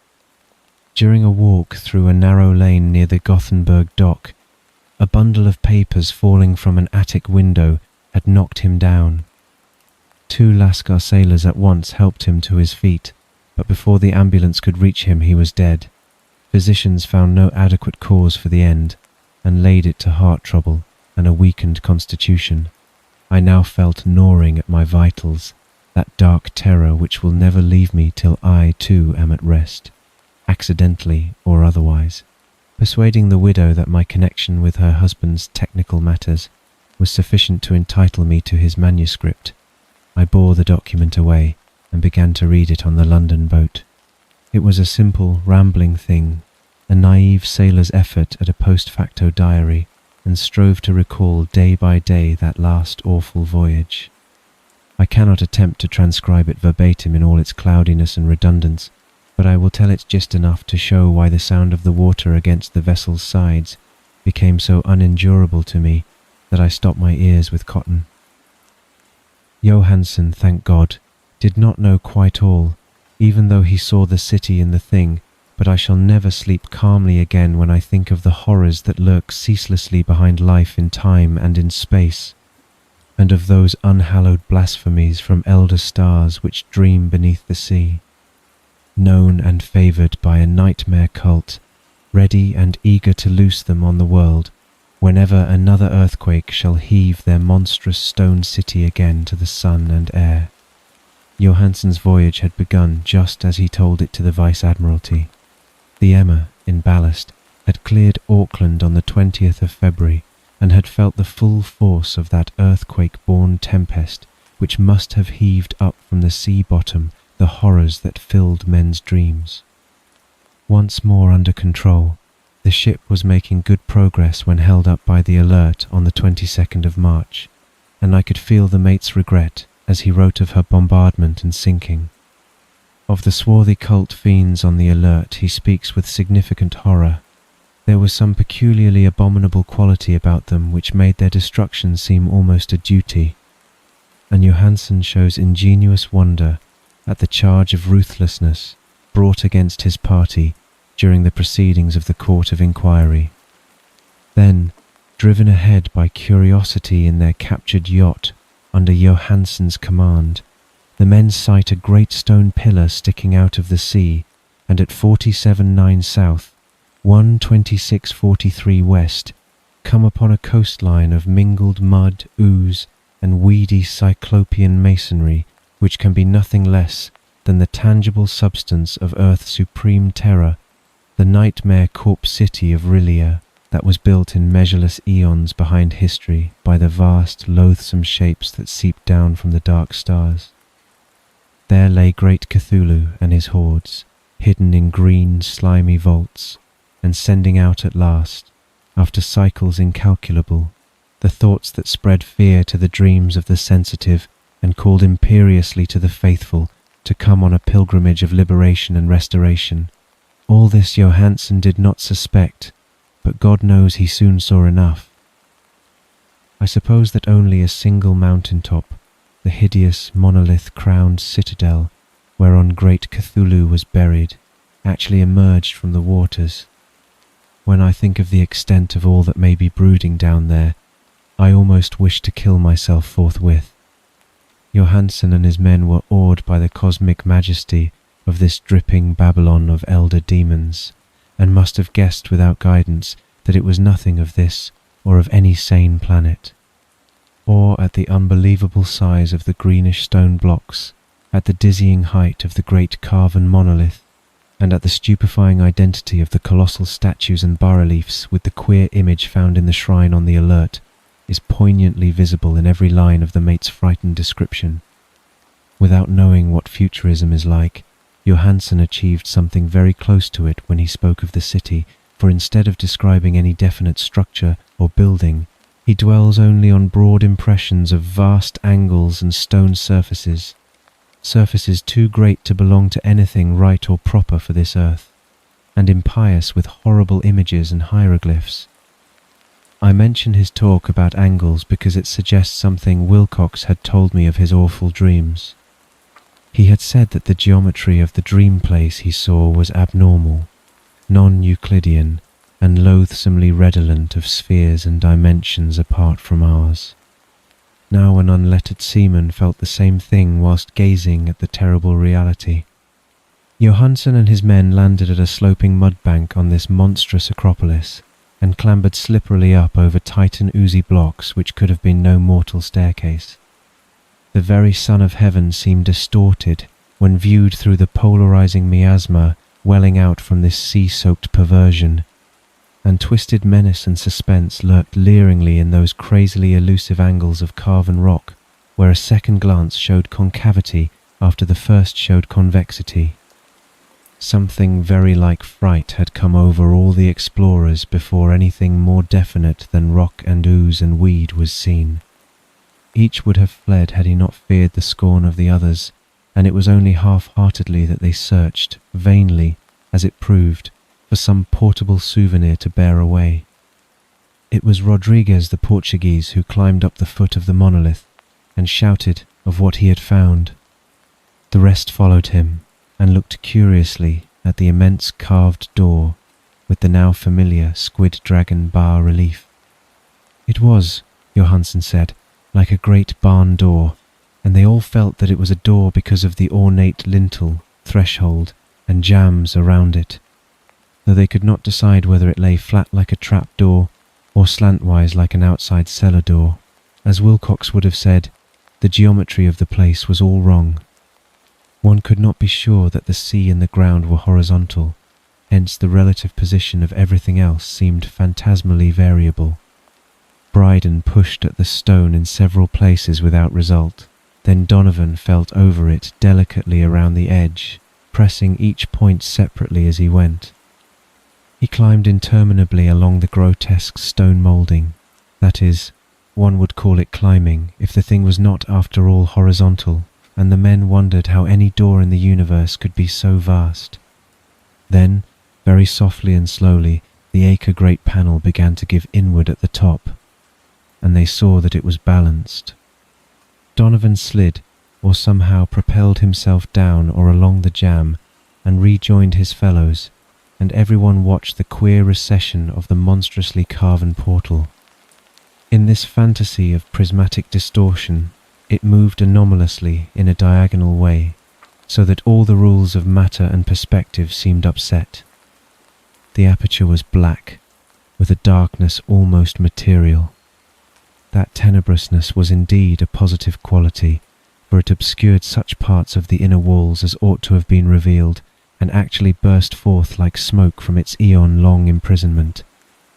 During a walk through a narrow lane near the Gothenburg dock, a bundle of papers falling from an attic window had knocked him down. 2 Lascar sailors at once helped him to his feet, but before the ambulance could reach him he was dead. Physicians found no adequate cause for the end, and laid it to heart trouble and a weakened constitution. I now felt gnawing at my vitals, that dark terror which will never leave me till I, too, am at rest, accidentally or otherwise. Persuading the widow that my connection with her husband's technical matters was sufficient to entitle me to his manuscript, I bore the document away and began to read it on the London boat. It was a simple, rambling thing, a naive sailor's effort at a post-facto diary, and strove to recall day by day that last awful voyage. I cannot attempt to transcribe it verbatim in all its cloudiness and redundance, but I will tell it just enough to show why the sound of the water against the vessel's sides became so unendurable to me that I stopped my ears with cotton. Johansen, thank God, did not know quite all, even though he saw the city in the thing, but I shall never sleep calmly again when I think of the horrors that lurk ceaselessly behind life in time and in space, and of those unhallowed blasphemies from elder stars which dream beneath the sea, known and favoured by a nightmare cult, ready and eager to loose them on the world whenever another earthquake shall heave their monstrous stone city again to the sun and air. Johansen's voyage had begun just as he told it to the Vice-Admiralty. The Emma, in ballast, had cleared Auckland on the 20th of February and had felt the full force of that earthquake-born tempest which must have heaved up from the sea bottom the horrors that filled men's dreams. Once more under control, the ship was making good progress when held up by the Alert on the 22nd of March, and I could feel the mate's regret as he wrote of her bombardment and sinking. Of the swarthy cult fiends on the Alert he speaks with significant horror. There was some peculiarly abominable quality about them which made their destruction seem almost a duty, and Johansen shows ingenious wonder at the charge of ruthlessness brought against his party during the proceedings of the Court of Inquiry. Then, driven ahead by curiosity in their captured yacht under Johansen's command, the men sight a great stone pillar sticking out of the sea, and at 47.9 south, 126.43 west, come upon a coastline of mingled mud, ooze, and weedy cyclopean masonry, which can be nothing less than the tangible substance of Earth's supreme terror, the nightmare corpse city of R'lyeh, that was built in measureless eons behind history by the vast, loathsome shapes that seeped down from the dark stars. There lay great Cthulhu and his hordes, hidden in green, slimy vaults, and sending out at last, after cycles incalculable, the thoughts that spread fear to the dreams of the sensitive and called imperiously to the faithful to come on a pilgrimage of liberation and restoration. All this Johansen did not suspect, but God knows he soon saw enough. I suppose that only a single mountain-top, the hideous monolith-crowned citadel whereon great Cthulhu was buried, actually emerged from the waters. When I think of the extent of all that may be brooding down there, I almost wish to kill myself forthwith. Johansen and his men were awed by the cosmic majesty of this dripping Babylon of elder demons, and must have guessed without guidance that it was nothing of this or of any sane planet. Or at the unbelievable size of the greenish stone blocks, at the dizzying height of the great carven monolith, and at the stupefying identity of the colossal statues and bas-reliefs with the queer image found in the shrine on the Alert, is poignantly visible in every line of the mate's frightened description. Without knowing what futurism is like, Johansen achieved something very close to it when he spoke of the city, for instead of describing any definite structure or building, he dwells only on broad impressions of vast angles and stone surfaces too great to belong to anything right or proper for this earth, and impious with horrible images and hieroglyphs. I mention his talk about angles because it suggests something Wilcox had told me of his awful dreams. He had said that the geometry of the dream place he saw was abnormal, non-Euclidean, and loathsomely redolent of spheres and dimensions apart from ours. Now an unlettered seaman felt the same thing whilst gazing at the terrible reality. Johansen and his men landed at a sloping mud bank on this monstrous acropolis, and clambered slipperily up over tight and oozy blocks which could have been no mortal staircase. The very sun of heaven seemed distorted when viewed through the polarizing miasma welling out from this sea-soaked perversion, and twisted menace and suspense lurked leeringly in those crazily elusive angles of carven rock where a second glance showed concavity after the first showed convexity. Something very like fright had come over all the explorers before anything more definite than rock and ooze and weed was seen. Each would have fled had he not feared the scorn of the others, and it was only half-heartedly that they searched, vainly, as it proved, for some portable souvenir to bear away. It was Rodriguez the Portuguese who climbed up the foot of the monolith and shouted of what he had found. The rest followed him and looked curiously at the immense carved door with the now familiar squid dragon bas-relief. It was, Johansen said, like a great barn door, and they all felt that it was a door because of the ornate lintel, threshold, and jambs around it, though they could not decide whether it lay flat like a trap door or slantwise like an outside cellar door. As Wilcox would have said, the geometry of the place was all wrong. One could not be sure that the sea and the ground were horizontal, hence the relative position of everything else seemed phantasmally variable. Bryden pushed at the stone in several places without result. Then Donovan felt over it delicately around the edge, pressing each point separately as he went. He climbed interminably along the grotesque stone moulding. That is, one would call it climbing if the thing was not after all horizontal, and the men wondered how any door in the universe could be so vast. Then, very softly and slowly, the acre-great panel began to give inward at the top, and they saw that it was balanced. Donovan slid, or somehow propelled himself down or along the jamb, and rejoined his fellows, and everyone watched the queer recession of the monstrously carven portal. In this fantasy of prismatic distortion, it moved anomalously in a diagonal way, so that all the rules of matter and perspective seemed upset. The aperture was black, with a darkness almost material. That tenebrousness was indeed a positive quality, for it obscured such parts of the inner walls as ought to have been revealed, and actually burst forth like smoke from its eon-long imprisonment,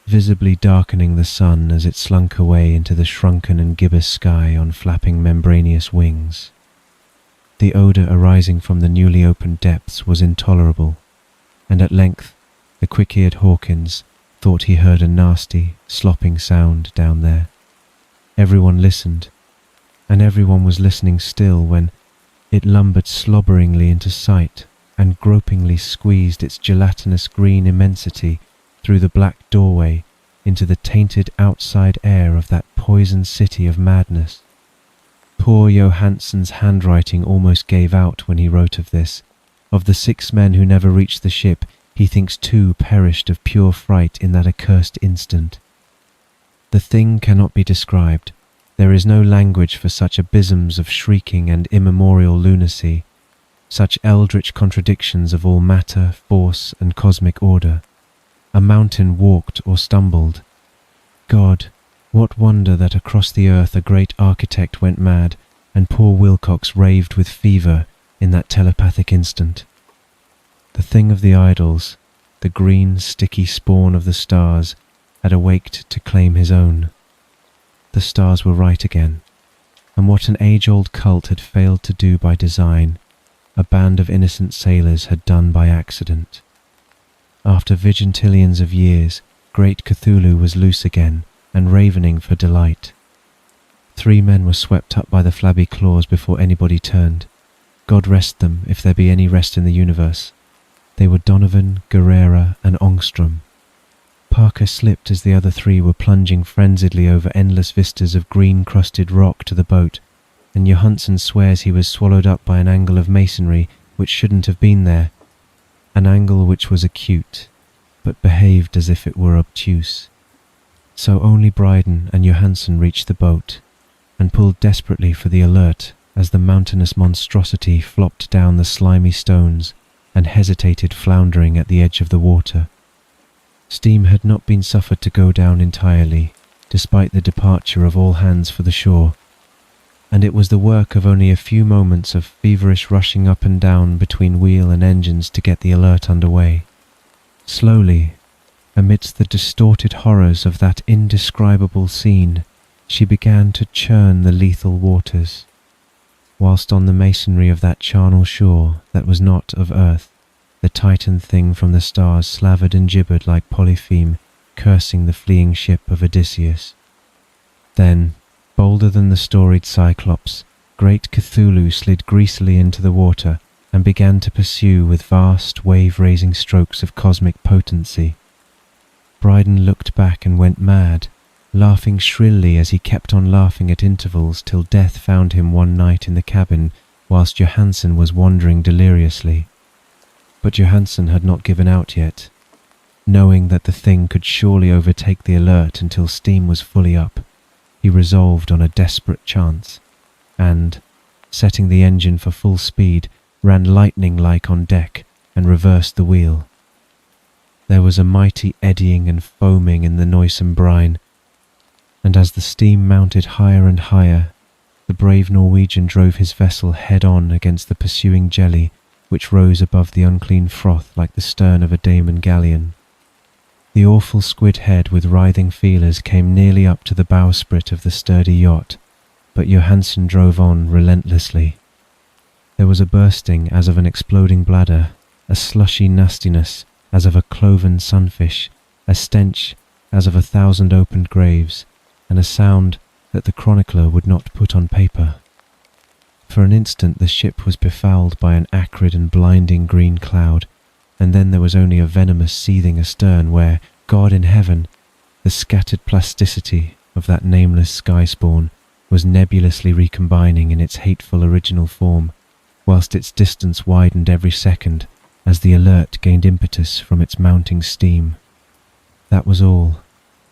visibly darkening the sun as it slunk away into the shrunken and gibbous sky on flapping membranous wings. The odour arising from the newly opened depths was intolerable, and at length the quick-eared Hawkins thought he heard a nasty, slopping sound down there. Everyone listened, and everyone was listening still when it lumbered slobberingly into sight and gropingly squeezed its gelatinous green immensity through the black doorway into the tainted outside air of that poisoned city of madness. Poor Johansen's handwriting almost gave out when he wrote of this. Of the 6 men who never reached the ship, he thinks 2 perished of pure fright in that accursed instant. The thing cannot be described. There is no language for such abysms of shrieking and immemorial lunacy, such eldritch contradictions of all matter, force, and cosmic order. A mountain walked or stumbled. God, what wonder that across the earth a great architect went mad, and poor Wilcox raved with fever in that telepathic instant. The thing of the idols, the green, sticky spawn of the stars, had awaked to claim his own. The stars were right again, and what an age-old cult had failed to do by design, a band of innocent sailors had done by accident. After vigintillions of years, great Cthulhu was loose again, and ravening for delight. 3 men were swept up by the flabby claws before anybody turned. God rest them, if there be any rest in the universe. They were Donovan, Guerrera, and Ångström. Parker slipped as the other 3 were plunging frenziedly over endless vistas of green-crusted rock to the boat, and Johansen swears he was swallowed up by an angle of masonry which shouldn't have been there, an angle which was acute, but behaved as if it were obtuse. So only Bryden and Johansen reached the boat, and pulled desperately for the alert as the mountainous monstrosity flopped down the slimy stones and hesitated floundering at the edge of the water. Steam had not been suffered to go down entirely, despite the departure of all hands for the shore, and it was the work of only a few moments of feverish rushing up and down between wheel and engines to get the alert under way. Slowly, amidst the distorted horrors of that indescribable scene, she began to churn the lethal waters. whilst on the masonry of that charnel shore that was not of earth, the Titan thing from the stars slavered and gibbered like Polypheme, cursing the fleeing ship of Odysseus. Then, bolder than the storied Cyclops, great Cthulhu slid greasily into the water and began to pursue with vast, wave-raising strokes of cosmic potency. Bryden looked back and went mad, laughing shrilly as he kept on laughing at intervals till death found him one night in the cabin whilst Johansen was wandering deliriously. But Johansen had not given out yet. Knowing that the thing could surely overtake the Alert until steam was fully up, he resolved on a desperate chance, and, setting the engine for full speed, ran lightning-like on deck and reversed the wheel. There was a mighty eddying and foaming in the noisome brine, and as the steam mounted higher and higher, the brave Norwegian drove his vessel head-on against the pursuing jelly, which rose above the unclean froth like the stern of a Damon galleon. The awful squid head with writhing feelers came nearly up to the bowsprit of the sturdy yacht, but Johansen drove on relentlessly. There was a bursting as of an exploding bladder, a slushy nastiness as of a cloven sunfish, a stench as of 1,000 opened graves, and a sound that the chronicler would not put on paper. For an instant the ship was befouled by an acrid and blinding green cloud, and then there was only a venomous seething astern where, God in heaven, the scattered plasticity of that nameless sky-spawn was nebulously recombining in its hateful original form, whilst its distance widened every second as the Alert gained impetus from its mounting steam. That was all.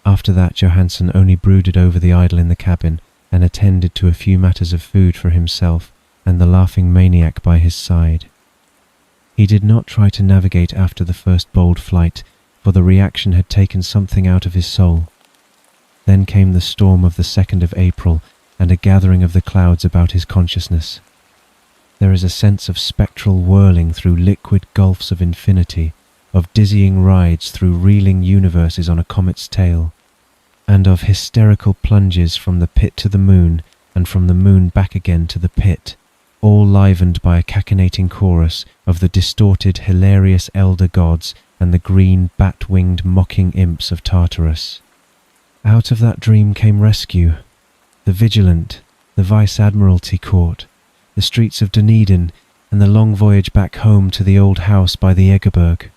After that Johansen only brooded over the idol in the cabin and attended to a few matters of food for himself and the laughing maniac by his side. He did not try to navigate after the first bold flight, for the reaction had taken something out of his soul. Then came the storm of the 2nd of April and a gathering of the clouds about his consciousness. There is a sense of spectral whirling through liquid gulfs of infinity, of dizzying rides through reeling universes on a comet's tail, and of hysterical plunges from the pit to the moon and from the moon back again to the pit, all livened by a cachinnating chorus of the distorted, hilarious elder gods and the green, bat-winged, mocking imps of Tartarus. Out of that dream came rescue. The Vigilant, the Vice-Admiralty Court, the streets of Dunedin, and the long voyage back home to the old house by the Egerberg.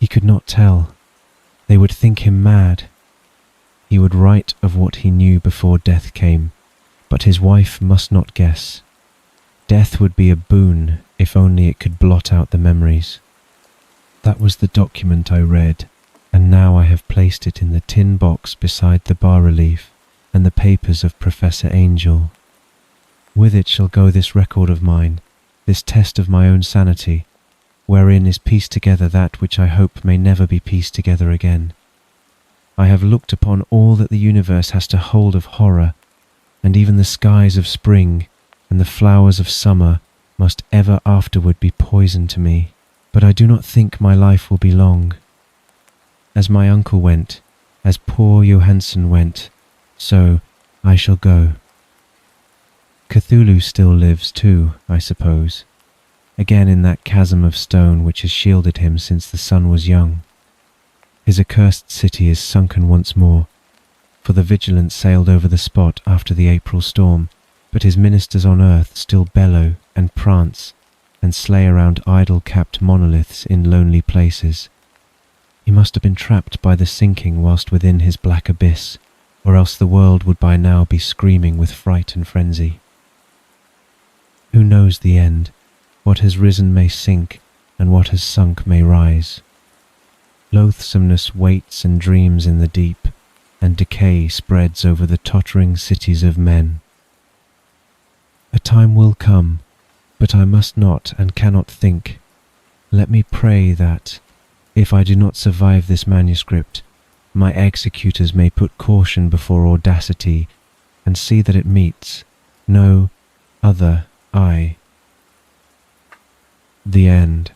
He could not tell. They would think him mad. He would write of what he knew before death came, but his wife must not guess. Death would be a boon if only it could blot out the memories. That was the document I read, and now I have placed it in the tin box beside the bas-relief and the papers of Professor Angel. With it shall go this record of mine, this test of my own sanity, wherein is pieced together that which I hope may never be pieced together again. I have looked upon all that the universe has to hold of horror, and even the skies of spring and the flowers of summer must ever afterward be poison to me, but I do not think my life will be long. As my uncle went, as poor Johansen went, so I shall go. Cthulhu still lives too, I suppose, again in that chasm of stone which has shielded him since the sun was young. His accursed city is sunken once more, for the Vigilant sailed over the spot after the April storm, but his ministers on earth still bellow and prance and slay around idol-capped monoliths in lonely places. He must have been trapped by the sinking whilst within his black abyss, or else the world would by now be screaming with fright and frenzy. Who knows the end? What has risen may sink, and what has sunk may rise. Loathsomeness waits and dreams in the deep, and decay spreads over the tottering cities of men. A time will come, but I must not and cannot think. Let me pray that, if I do not survive this manuscript, my executors may put caution before audacity, and see that it meets no other eye. The End.